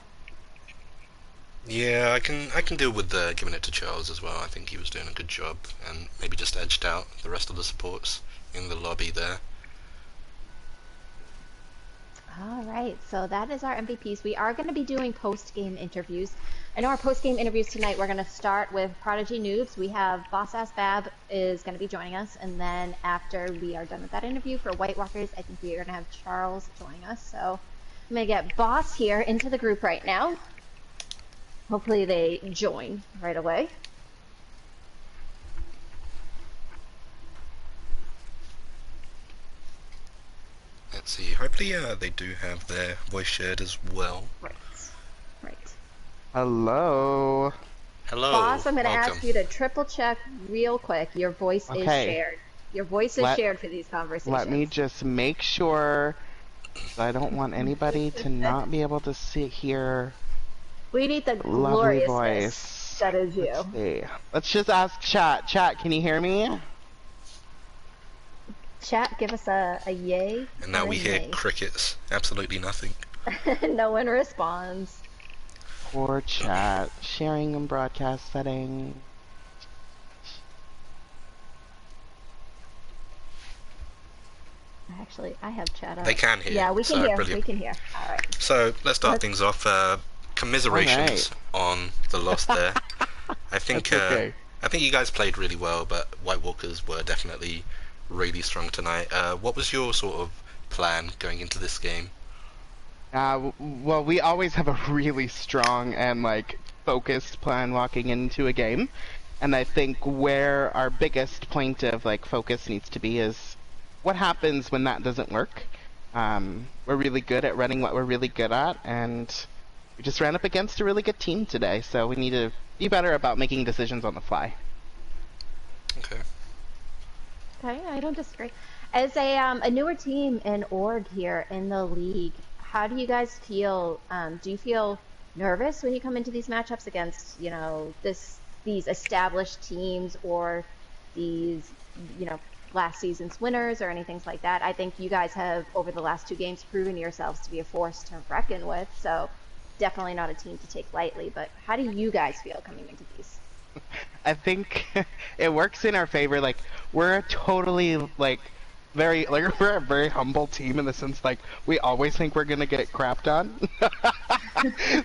yeah, I can deal with giving it to Charles as well. I think he was doing a good job, and maybe just edged out the rest of the supports in the lobby there. All right, so that is our MVPs. We are going to be doing post-game interviews. I know our post-game interviews tonight, we're going to start with Prodigy Noobs. We have Boss Ass Bab is going to be joining us, and then after we are done with that interview for White Walkers, I think we are going to have Charles join us. So I'm going to get Boss here into the group right now. Hopefully they join right away. Let's see. Hopefully, they do have their voice shared as well. Right, right. Hello. Hello, Boss, I'm going to welcome. ask you to triple check real quick. Your voice is Okay. shared. Your voice is shared for these conversations. Let me just make sure. I don't want anybody to not be able to hear We need the lovely gloriousness voice. that is you. Let's see. Let's just ask chat. Chat, can you hear me? Chat, give us a yay. And now or we a hear nay. crickets. Absolutely nothing. No one responds. Poor chat. Sharing and broadcast setting. Actually, I have chat up. They can hear. Yeah, we can So hear. brilliant. We can hear. All right. So let's start Let's- things off. Commiserations on the loss there. I think That's okay. I think you guys played really well, but White Walkers were definitely really strong tonight. What was your sort of plan going into this game? Well, we always have a really strong and focused plan walking into a game, and I think where our biggest point of focus needs to be is what happens when that doesn't work. We're really good at running what we're really good at, and we just ran up against a really good team today, so we need to be better about making decisions on the fly. Okay. Okay, I don't disagree. As a newer team in org here in the league, how do you guys feel? Do you feel nervous when you come into these matchups against, this these established teams or these, you know, last season's winners or anything like that. I think you guys have, over the last 2 games, proven yourselves to be a force to reckon with. So definitely not a team to take lightly. But how do you guys feel coming into these? I think it works in our favor. Like we're a totally we're a very humble team in the sense like we always think we're gonna get crapped on.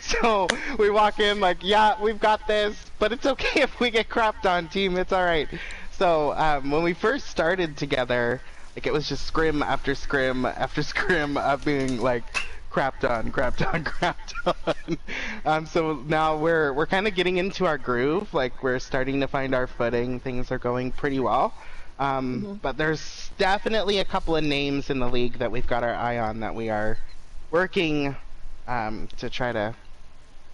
So we walk in like, yeah, we've got this, but it's okay if we get crapped on, team. It's all right. So when we first started together, like it was just scrim after scrim after scrim of being like crapped on, crapped on, crapped on. So now we're kind of getting into our groove. Like we're starting to find our footing. Things are going pretty well. But there's definitely a couple of names in the league that we've got our eye on that we are working to try to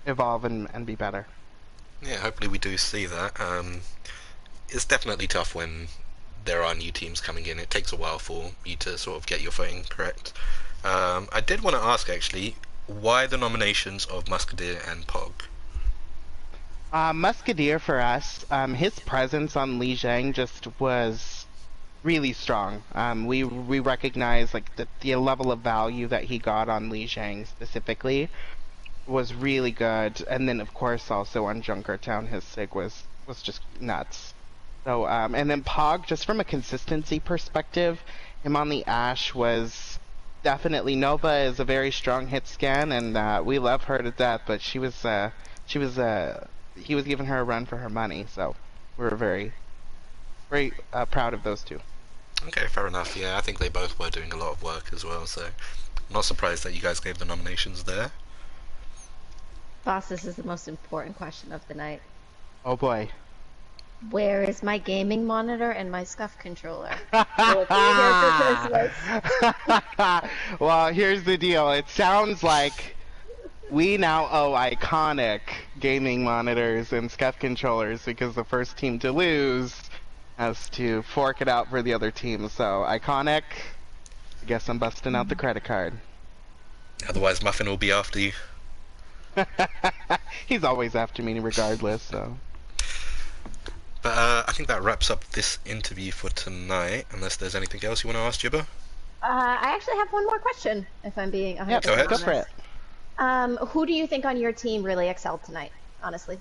evolve and be better. Yeah, hopefully we do see that. It's definitely tough when there are new teams coming in. It takes a while for you to sort of get your footing correct. I did want to ask actually, why the nominations of Musketeer and Pog? Musketeer for us, his presence on Li Zhang just was really strong. We recognize like the level of value that he got on Li Zhang specifically was really good, and then of course also on Junkertown his sig was just nuts. So and then Pog, just from a consistency perspective, him on the Ash was definitely. Nova is a very strong hit scan, and we love her to death, but he was he was giving her a run for her money, so we're very proud of those two. Okay, fair enough. Yeah, I think they both were doing a lot of work as well, so I'm not surprised that you guys gave the nominations there. Boss, this is the most important question of the night. Oh boy. Where is my gaming monitor and my scuff controller? What do you get for Christmas? Well, here's the deal. It sounds like we now owe Iconic gaming monitors and scuff controllers because the first team to lose has to fork it out for the other team. So, Iconic, I guess I'm busting out the credit card. Otherwise, Muffin will be after you. He's always after me regardless, so. But I think that wraps up this interview for tonight, unless there's anything else you want to ask, Jibba? I actually have one more question, if I'm being 100% Yep, go ahead. Go honest. for it. Who do you think on your team really excelled tonight, honestly?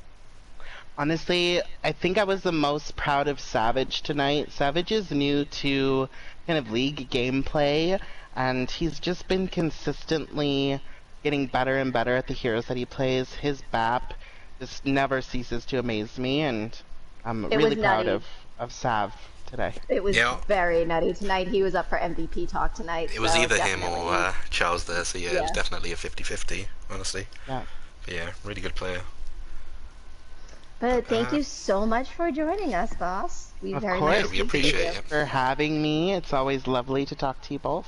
Honestly, I think I was the most proud of Savage tonight. Savage is new to kind of league gameplay, and he's just been consistently getting better and better at the heroes that he plays. His BAP just never ceases to amaze me, and I'm really proud of Sav today. It was very nutty tonight. He was up for MVP talk tonight. It was so either him definitely. or Charles there, so yeah, it was definitely a 50-50, honestly. Yeah. But yeah, really good player. But thank you so much for joining us, boss. We Of very course, much we appreciate appreciate it. it. for having me. It's always lovely to talk to you both.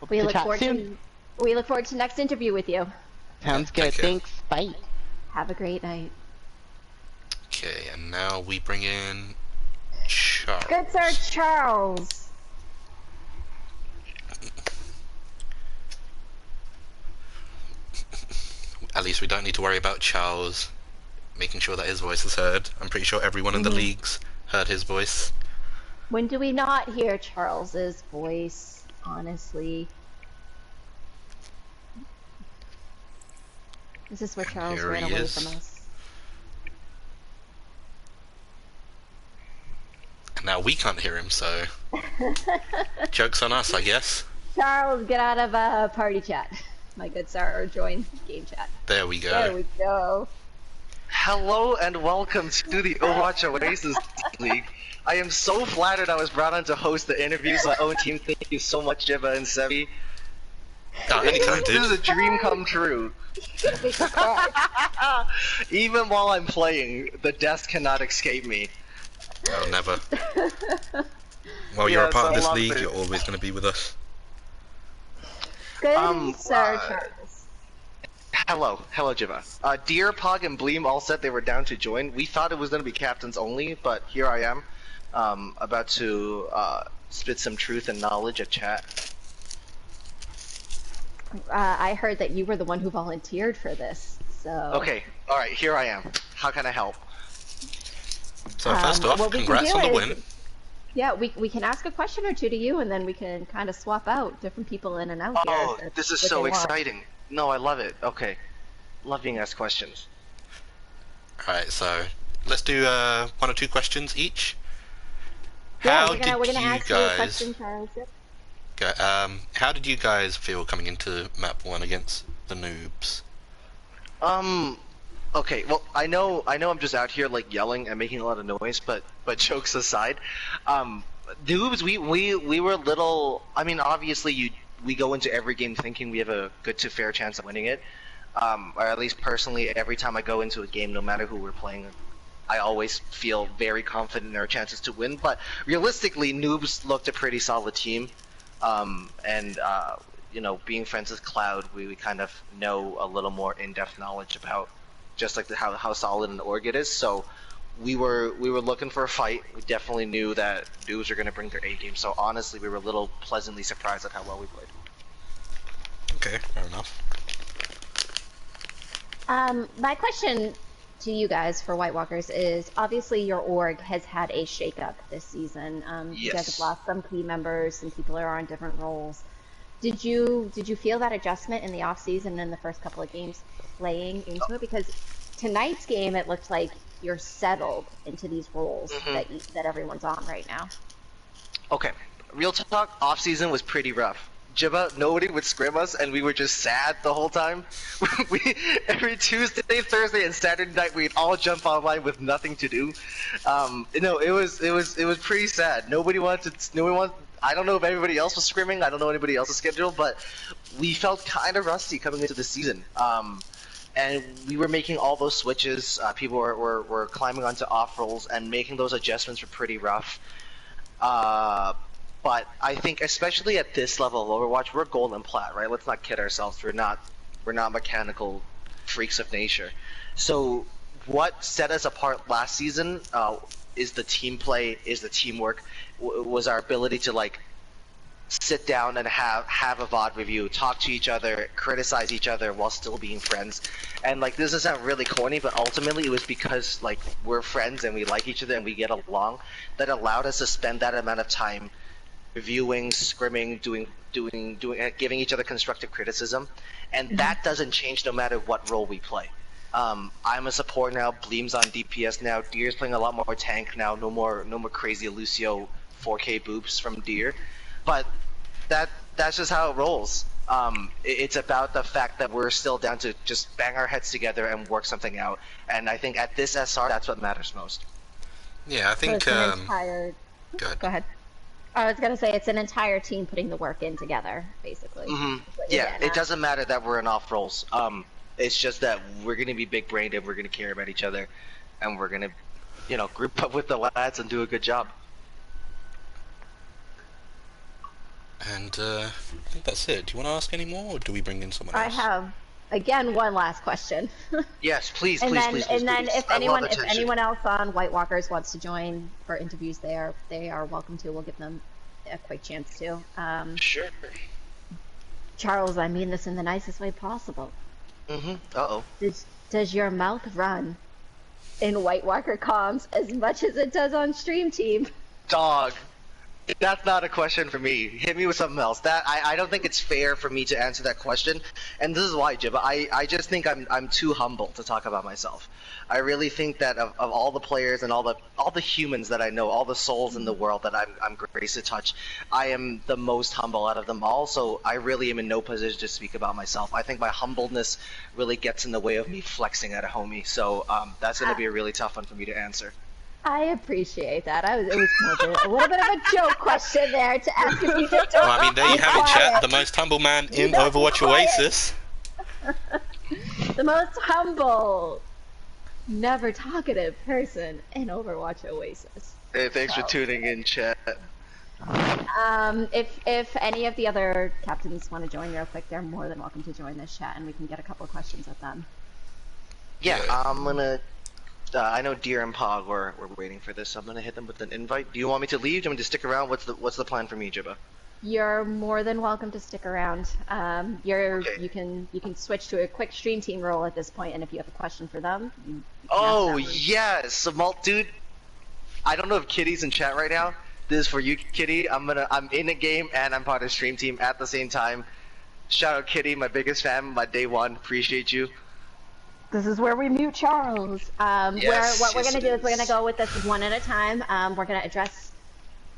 Hope We to look chat forward soon. we look forward to next interview with you. Sounds Yeah, good. take care. Thanks. Bye. Have a great night. Okay, and now we bring in Charles. Good sir Charles. At least we don't need to worry about Charles making sure that his voice is heard. I'm pretty sure everyone in the leagues heard his voice. When do we not hear Charles's voice, honestly? Is this where Charles here ran he away is. from us? Now we can't hear him, so joke's on us, I guess. Charles, get out of party chat, my good sir, or join game chat. There we go. There we go. Hello and welcome to the Overwatch Oasis League. I am so flattered I was brought on to host the interviews with my own team. Thank you so much, Jibba and Sebi. Anytime, This is dude. a dream come true. Even while I'm playing, the desk cannot escape me. Oh, never. While you're a Yes, part of I this love league, it. you're always going to be with us. Good sir Charles. Hello, Jibba. Deer, Pog, and Bleem all said they were down to join. We thought it was going to be captains only, but here I am, about to spit some truth and knowledge at chat. I heard that you were the one who volunteered for this, so... Okay, alright, here I am. How can I help? So first off, What we can congrats do on the is, win. yeah, we can ask a question or two to you, and then we can kind of swap out different people in and out here if Oh, that's this is what they so want. exciting. No, I love it. Okay. Love being asked questions. Alright, so let's do one or two questions each. Yeah, How did we're gonna you ask you a guys question, Charles. Yep. how did you guys feel coming into map 1 against the noobs? Um, okay, well, I know I'm just out here like yelling and making a lot of noise, but jokes aside, Noobs, we were little. I mean, obviously, we go into every game thinking we have a good to fair chance of winning it. Or at least personally, every time I go into a game, no matter who we're playing, I always feel very confident in our chances to win. But realistically, Noobs looked a pretty solid team, and you know, being friends with Cloud, we kind of know a little more in-depth knowledge about just like how solid an org it is. So we were looking for a fight. We definitely knew that Noobs were going to bring their A game. So honestly, we were a little pleasantly surprised at how well we played. Okay, fair enough. My question to you guys for White Walkers is obviously your org has had a shakeup this season. You guys have Yes. lost some key members, some people are on different roles. Did you feel that adjustment in the off season in the first couple of games playing into it? Because tonight's game, it looked like you're settled into these roles that everyone's on right now. Okay, real talk, off season was pretty rough. Jibba, nobody would scrim us, and we were just sad the whole time. we every Tuesday, Thursday, and Saturday night, we'd all jump online with nothing to do. It was pretty sad. Nobody wanted to. No one wanted. I don't know if everybody else was scrimming. I don't know anybody else's schedule, but we felt kind of rusty coming into the season. And we were making all those switches. People were climbing onto off rolls, and making those adjustments were pretty rough. But I think, especially at this level of Overwatch, we're gold and plat, right? Let's not kid ourselves. We're not mechanical freaks of nature. So what set us apart last season is the team play, is the teamwork, was our ability to like sit down and have a VOD review, talk to each other, criticize each other while still being friends. And like, this doesn't sound really corny, but ultimately it was because like we're friends and we like each other and we get along that allowed us to spend that amount of time reviewing, scrimming, giving each other constructive criticism, and that doesn't change no matter what role we play. I'm a support now. Bleem's on DPS now. Deer's playing a lot more tank now. No more crazy Lucio 4K boops from Deer, but that's just how it rolls. It's about the fact that we're still down to just bang our heads together and work something out. And I think at this SR, that's what matters most. Yeah, I So think it's an entire. good. Go ahead. I was gonna say it's an entire team putting the work in together, basically. Mm-hmm. is what you're Yeah, getting it at. doesn't matter that we're in off roles. It's just that we're gonna be big brained and we're gonna care about each other, and we're gonna, you know, group up with the lads and do a good job. And I think that's it. Do you want to ask any more, or do we bring in someone I else? have again one last question. Yes, please, And please, then, please, and please, then, please. if I love attention. anyone else on White Walkers wants to join for interviews, they are welcome to. We'll give them a quick chance to. Sure. Charles, I mean this in the nicest way possible. Mm-hmm. Uh-oh. Does your mouth run in White Walker comms as much as it does on Stream Team? Dog. That's not a question for me. Hit me with something else. I don't think it's fair for me to answer that question, and this is why, Jibba. I just think I'm too humble to talk about myself. I really think that of all the players and all the humans that I know, all the souls in the world that I'm graced to touch, I am the most humble out of them all. So I really am in no position to speak about myself. I think my humbleness really gets in the way of me flexing at a homie. So that's gonna be a really tough one for me to answer. I appreciate that. It was more of a little bit of a joke question there to ask if you just Well, I mean, there you have it, chat. quiet. The most humble man in Don't Overwatch quiet. Oasis. The most humble, never talkative person in Overwatch Oasis. Hey, thanks for So, tuning in, chat. if any of the other captains want to join real quick, they're more than welcome to join this chat, and we can get a couple of questions at them. Yeah, Yeah. I'm gonna. I know Deer and Pog were waiting for this, so I'm gonna hit them with an invite. Do you want me to leave? Do you want me to stick around? What's the plan for me, Jibba? You're more than welcome to stick around. Okay. You can switch to a quick stream team role at this point, and if you have a question for them, you can ask Oh that one. yes, Malt dude. I don't know if Kitty's in chat right now. This is for you, Kitty. I'm in a game and I'm part of the stream team at the same time. Shout out Kitty, my biggest fan, my day one. Appreciate you. This is where we mute Charles. What we're yes, gonna it do is we're gonna is. go with this one at a time. We're gonna address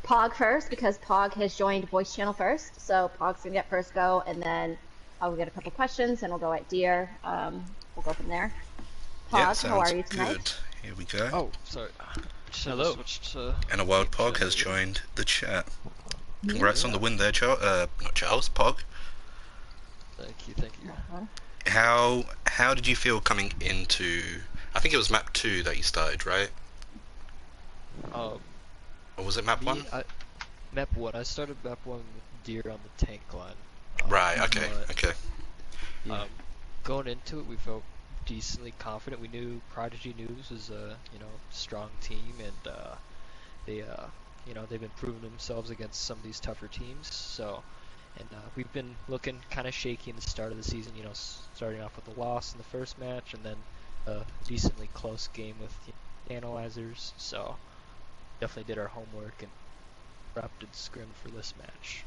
Pog first because Pog has joined voice channel first. So Pog's gonna get first go, and then I'll get a couple questions, and we'll go at Deer. We'll go from there. Yeah, Pog, how are sounds you tonight? good. Here we go. Oh, sorry. Hello. And a wild Pog has joined the chat. Congrats on the win there, not Charles, Pog. Thank you, thank you. How did you feel coming into? I think it was map 2 that you started, right? Um, Or was it map 1? Map 1. I started map 1 with Deer on the tank line. Right. Okay. but, Okay. Going into it, we felt decently confident. We knew Prodigy Noobs was a strong team, and they've been proving themselves against some of these tougher teams. So, and we've been looking kind of shaky in the start of the season. Starting off with a loss in the first match, and then a decently close game with analyzers. So, definitely did our homework and prepped and scrimmed for this match.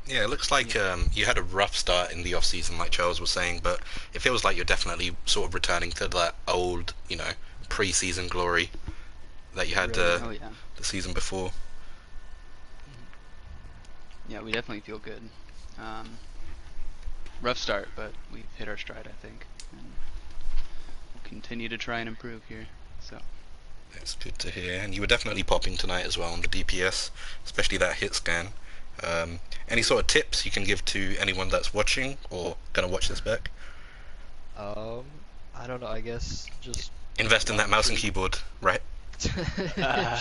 Yeah, it looks like you had a rough start in the off season, like Charles was saying, but it feels like you're definitely sort of returning to that old, pre-season glory that you had Oh yeah. the season before. Yeah, we definitely feel good. Rough start, but we've hit our stride, I think, and we'll continue to try and improve here. So. That's good to hear. And you were definitely popping tonight as well on the DPS, especially that hit scan. Any sort of tips you can give to anyone that's watching or gonna watch this back? I don't know. I guess just Invest in that mouse and keyboard, right?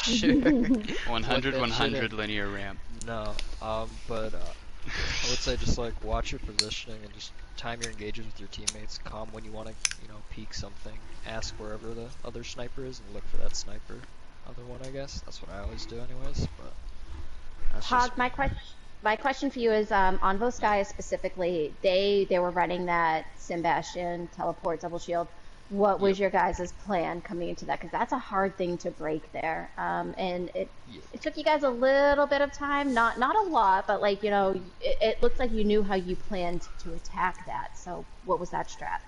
sure. 100 linear ramp. No, but I would say just like watch your positioning and just time your engages with your teammates. Calm when you want to, peek something. Ask wherever the other sniper is and look for that sniper. Other one, I guess. That's what I always do, anyways. But that's Pog, just my question for you is on Sky specifically. They were running that Sebastian teleport double shield. What was your guys' plan coming into that? Because that's a hard thing to break there, and it took you guys a little bit of time, not a lot, but it looks like you knew how you planned to attack that. So what was that strat?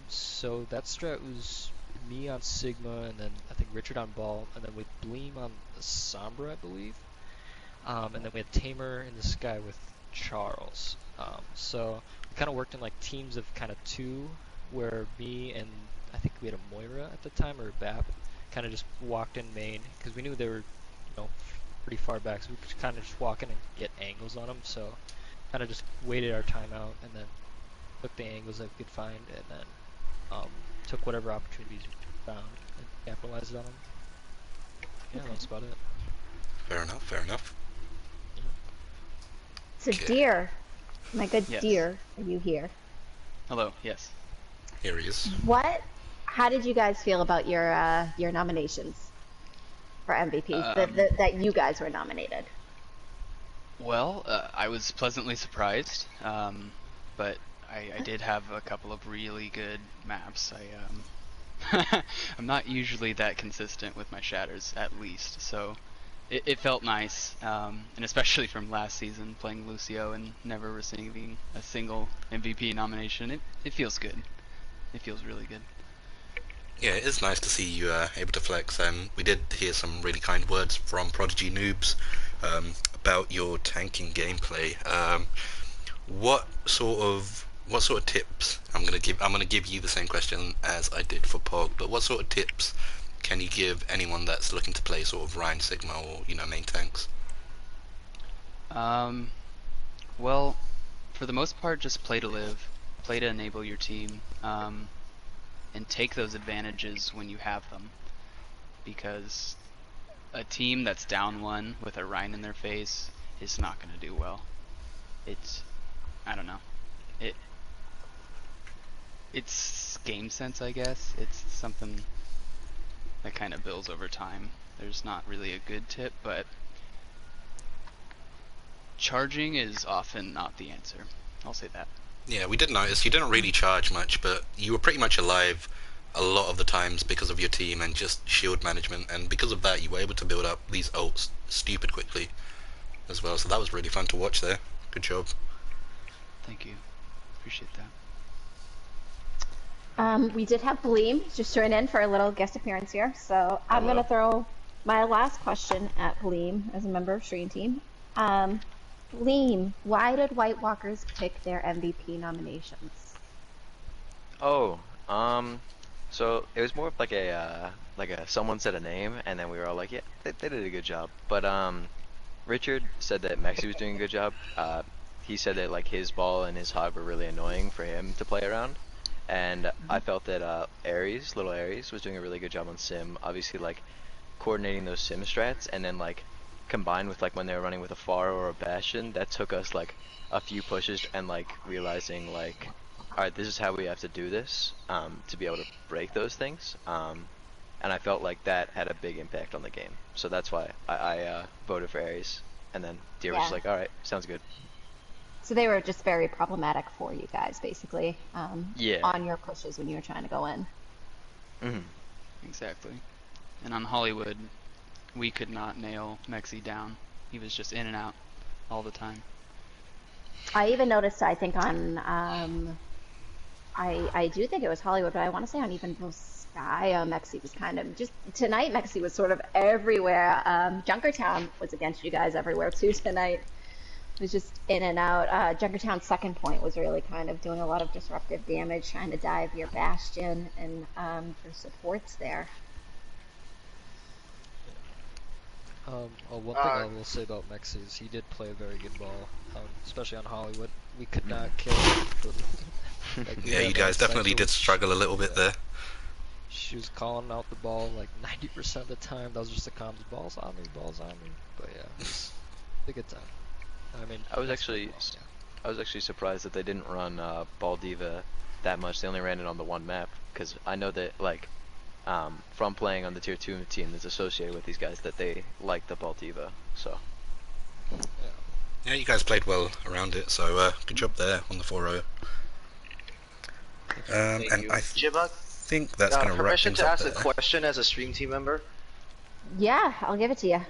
So that strat was me on Sigma, and then I think Richard on Ball, and then with Bleem on the Sombra, I believe. And then we had Tamer in the Sky with Charles. So we kind of worked in like teams of kind of 2. Where me and I think we had a Moira at the time, or a BAP, kind of just walked in main, because we knew they were, pretty far back, so we could kind of just walk in and get angles on them, so kind of just waited our time out, and then took the angles that we could find, and then took whatever opportunities we found, and capitalized on them. Yeah, that's about it. Fair enough, fair enough. So Okay. Deer, my good Yes. Deer, are you here? Hello. Yes. Here he is. How did you guys feel about your nominations for MVP? That you guys were nominated. Well, I was pleasantly surprised, but I did have a couple of really good maps. I'm not usually that consistent with my shatters, at least, so it felt nice, and especially from last season playing Lucio and never receiving a single MVP nomination. It feels good. It feels really good. Yeah, it is nice to see you able to flex. We did hear some really kind words from Prodigy Noobs about your tanking gameplay. What sort of tips? I'm gonna give you the same question as I did for Pog. But what sort of tips can you give anyone that's looking to play sort of Rhine Sigma or main tanks? Well, for the most part, just play to live, play to enable your team, and take those advantages when you have them. Because a team that's down 1 with a Rhine in their face is not going to do well. I don't know. It's game sense, I guess. It's something that kind of builds over time. There's not really a good tip, but charging is often not the answer. I'll say that. Yeah, we did notice you didn't really charge much, but you were pretty much alive a lot of the times because of your team and just shield management, and because of that you were able to build up these ults stupid quickly as well. So that was really fun to watch there. Good job. Thank you. Appreciate that. We did have Bleem just join in for a little guest appearance here, so I'm Hello. gonna throw my last question at Bleem as a member of Stream Team. Bleem, why did White Walkers pick their MVP nominations? Oh, so it was more of like a someone said a name and then we were all like, yeah, they did a good job. But Richard said that Mexi was doing a good job. He said that like his ball and his hog were really annoying for him to play around. And I felt that Ares, little Ares, was doing a really good job on Sim. Obviously, like coordinating those Sim strats, and then like combined with like when they were running with a Pharah or a Bastion, that took us like a few pushes and like realizing like, all right, this is how we have to do this to be able to break those things. And I felt like that had a big impact on the game. So that's why I voted for Ares. And then Deer was just Yeah. like, all right, sounds good. So they were just very problematic for you guys, basically, Yeah. on your pushes when you were trying to go in. Hmm. Exactly. And on Hollywood, we could not nail Mexi down. He was just in and out all the time. I even noticed, I think on, I do think it was Hollywood, but I want to say on even Sky, Mexi was kind of just tonight. Mexi was sort of everywhere. Junkertown was against you guys everywhere too tonight. It was just in and out. Junkertown's second point was really kind of doing a lot of disruptive damage, trying to dive your Bastion and your supports there. One thing I will say about Mexi is he did play a very good ball, especially on Hollywood. We could not kill him. Like, we Yeah, you had, guys definitely Psycho did struggle a little bit there. She was calling out the ball like 90% of the time. That was just the comms, balls on me, balls on me. But yeah, it was a good time. I mean, I was Mexi actually played well, yeah. I was actually surprised that they didn't run Ball Diva that much. They only ran it on the one map because I know that like from playing on the tier 2 team that's associated with these guys that they like the Ball Diva. So Yeah, you guys played well around it, so good job there on the 4-0. Thank And you. I Jibba, think that's going to wrap permission things to up ask there. a question as a stream team member? Yeah, I'll give it to you.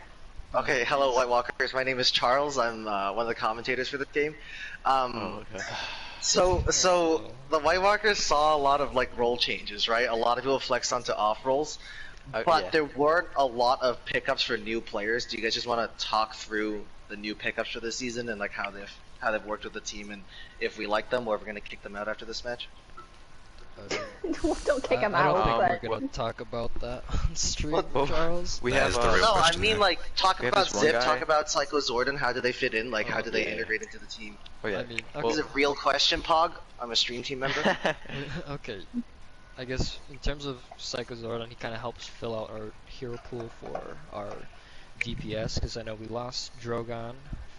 Okay, hello White Walkers, my name is Charles, I'm one of the commentators for this game. oh, okay. So the White Walkers saw a lot of like role changes, right? A lot of people flexed onto off roles, but Yeah. there weren't a lot of pickups for new players. Do you guys just want to talk through the new pickups for this season and like how they've worked with the team and if we like them or if we're gonna kick them out after this match? Don't kick him I don't out, think but we're gonna talk about that on stream, Well, Charles. We That have is the real No, I question mean there. like talk We have about this one Zip, guy- talk about Psycho Zordon. How do they fit in? Like how do they yeah. integrate into the team? Oh yeah. I mean, Well, Is it a real question, Pog? I'm a stream team member. Okay, I guess in terms of Psycho Zordon, he kind of helps fill out our hero pool for our DPS, because I know we lost Drogon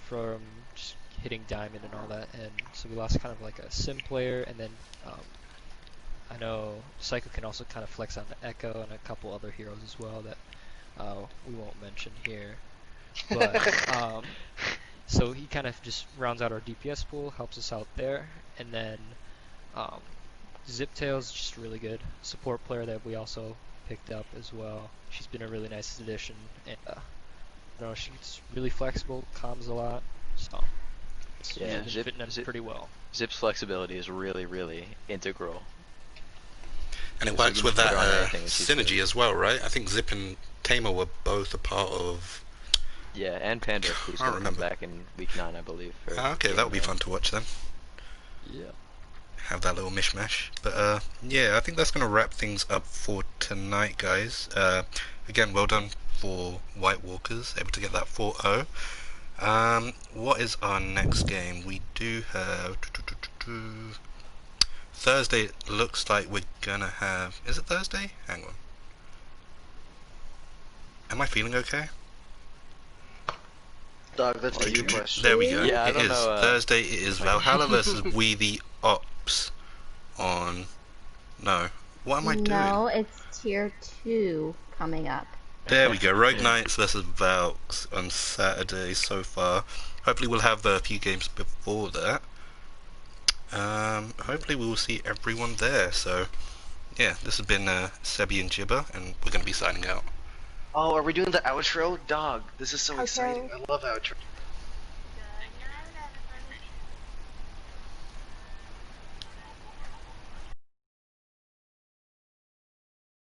from just hitting Diamond and all that, and so we lost kind of like a sim player, and then I know Psycho can also kind of flex on the Echo and a couple other heroes as well that we won't mention here. But so he kind of just rounds out our DPS pool, helps us out there, and then Ziptail's just really good support player that we also picked up as well. She's been a really nice addition, and you know, she's really flexible, comms a lot, so Yeah, she's been fitting in pretty well. Zip's flexibility is really, really integral. And it So works you with can that put her on anything and she's synergy good. as well, right? I think Zip and Tamer were both a part of... Yeah, and Panda, who's Can't gonna come remember. back in week 9, I believe. or Ah, okay, game that would be 9. fun to watch then. Yeah. Have that little mishmash. But yeah, I think that's going to wrap things up for tonight, guys. Again, well done for White Walkers, able to get that 4-0. What is our next game? We do have... Thursday, it looks like we're going to have... Is it Thursday? Hang on. Am I feeling okay? Doug, that's a you question. There we go. Yeah, I It don't is know, Thursday. It is Valhalla versus We the Ops on... No. What am I doing? no, it's tier 2 coming up. There we go. Rogue Knights versus Valks on Saturday so far. Hopefully we'll have a few games before that. Hopefully we will see everyone there. So yeah, this has been Sebi and Jibba, and we're going to be signing out. Oh, are we doing the outro? Dog, this is so Outro. exciting. I love outro.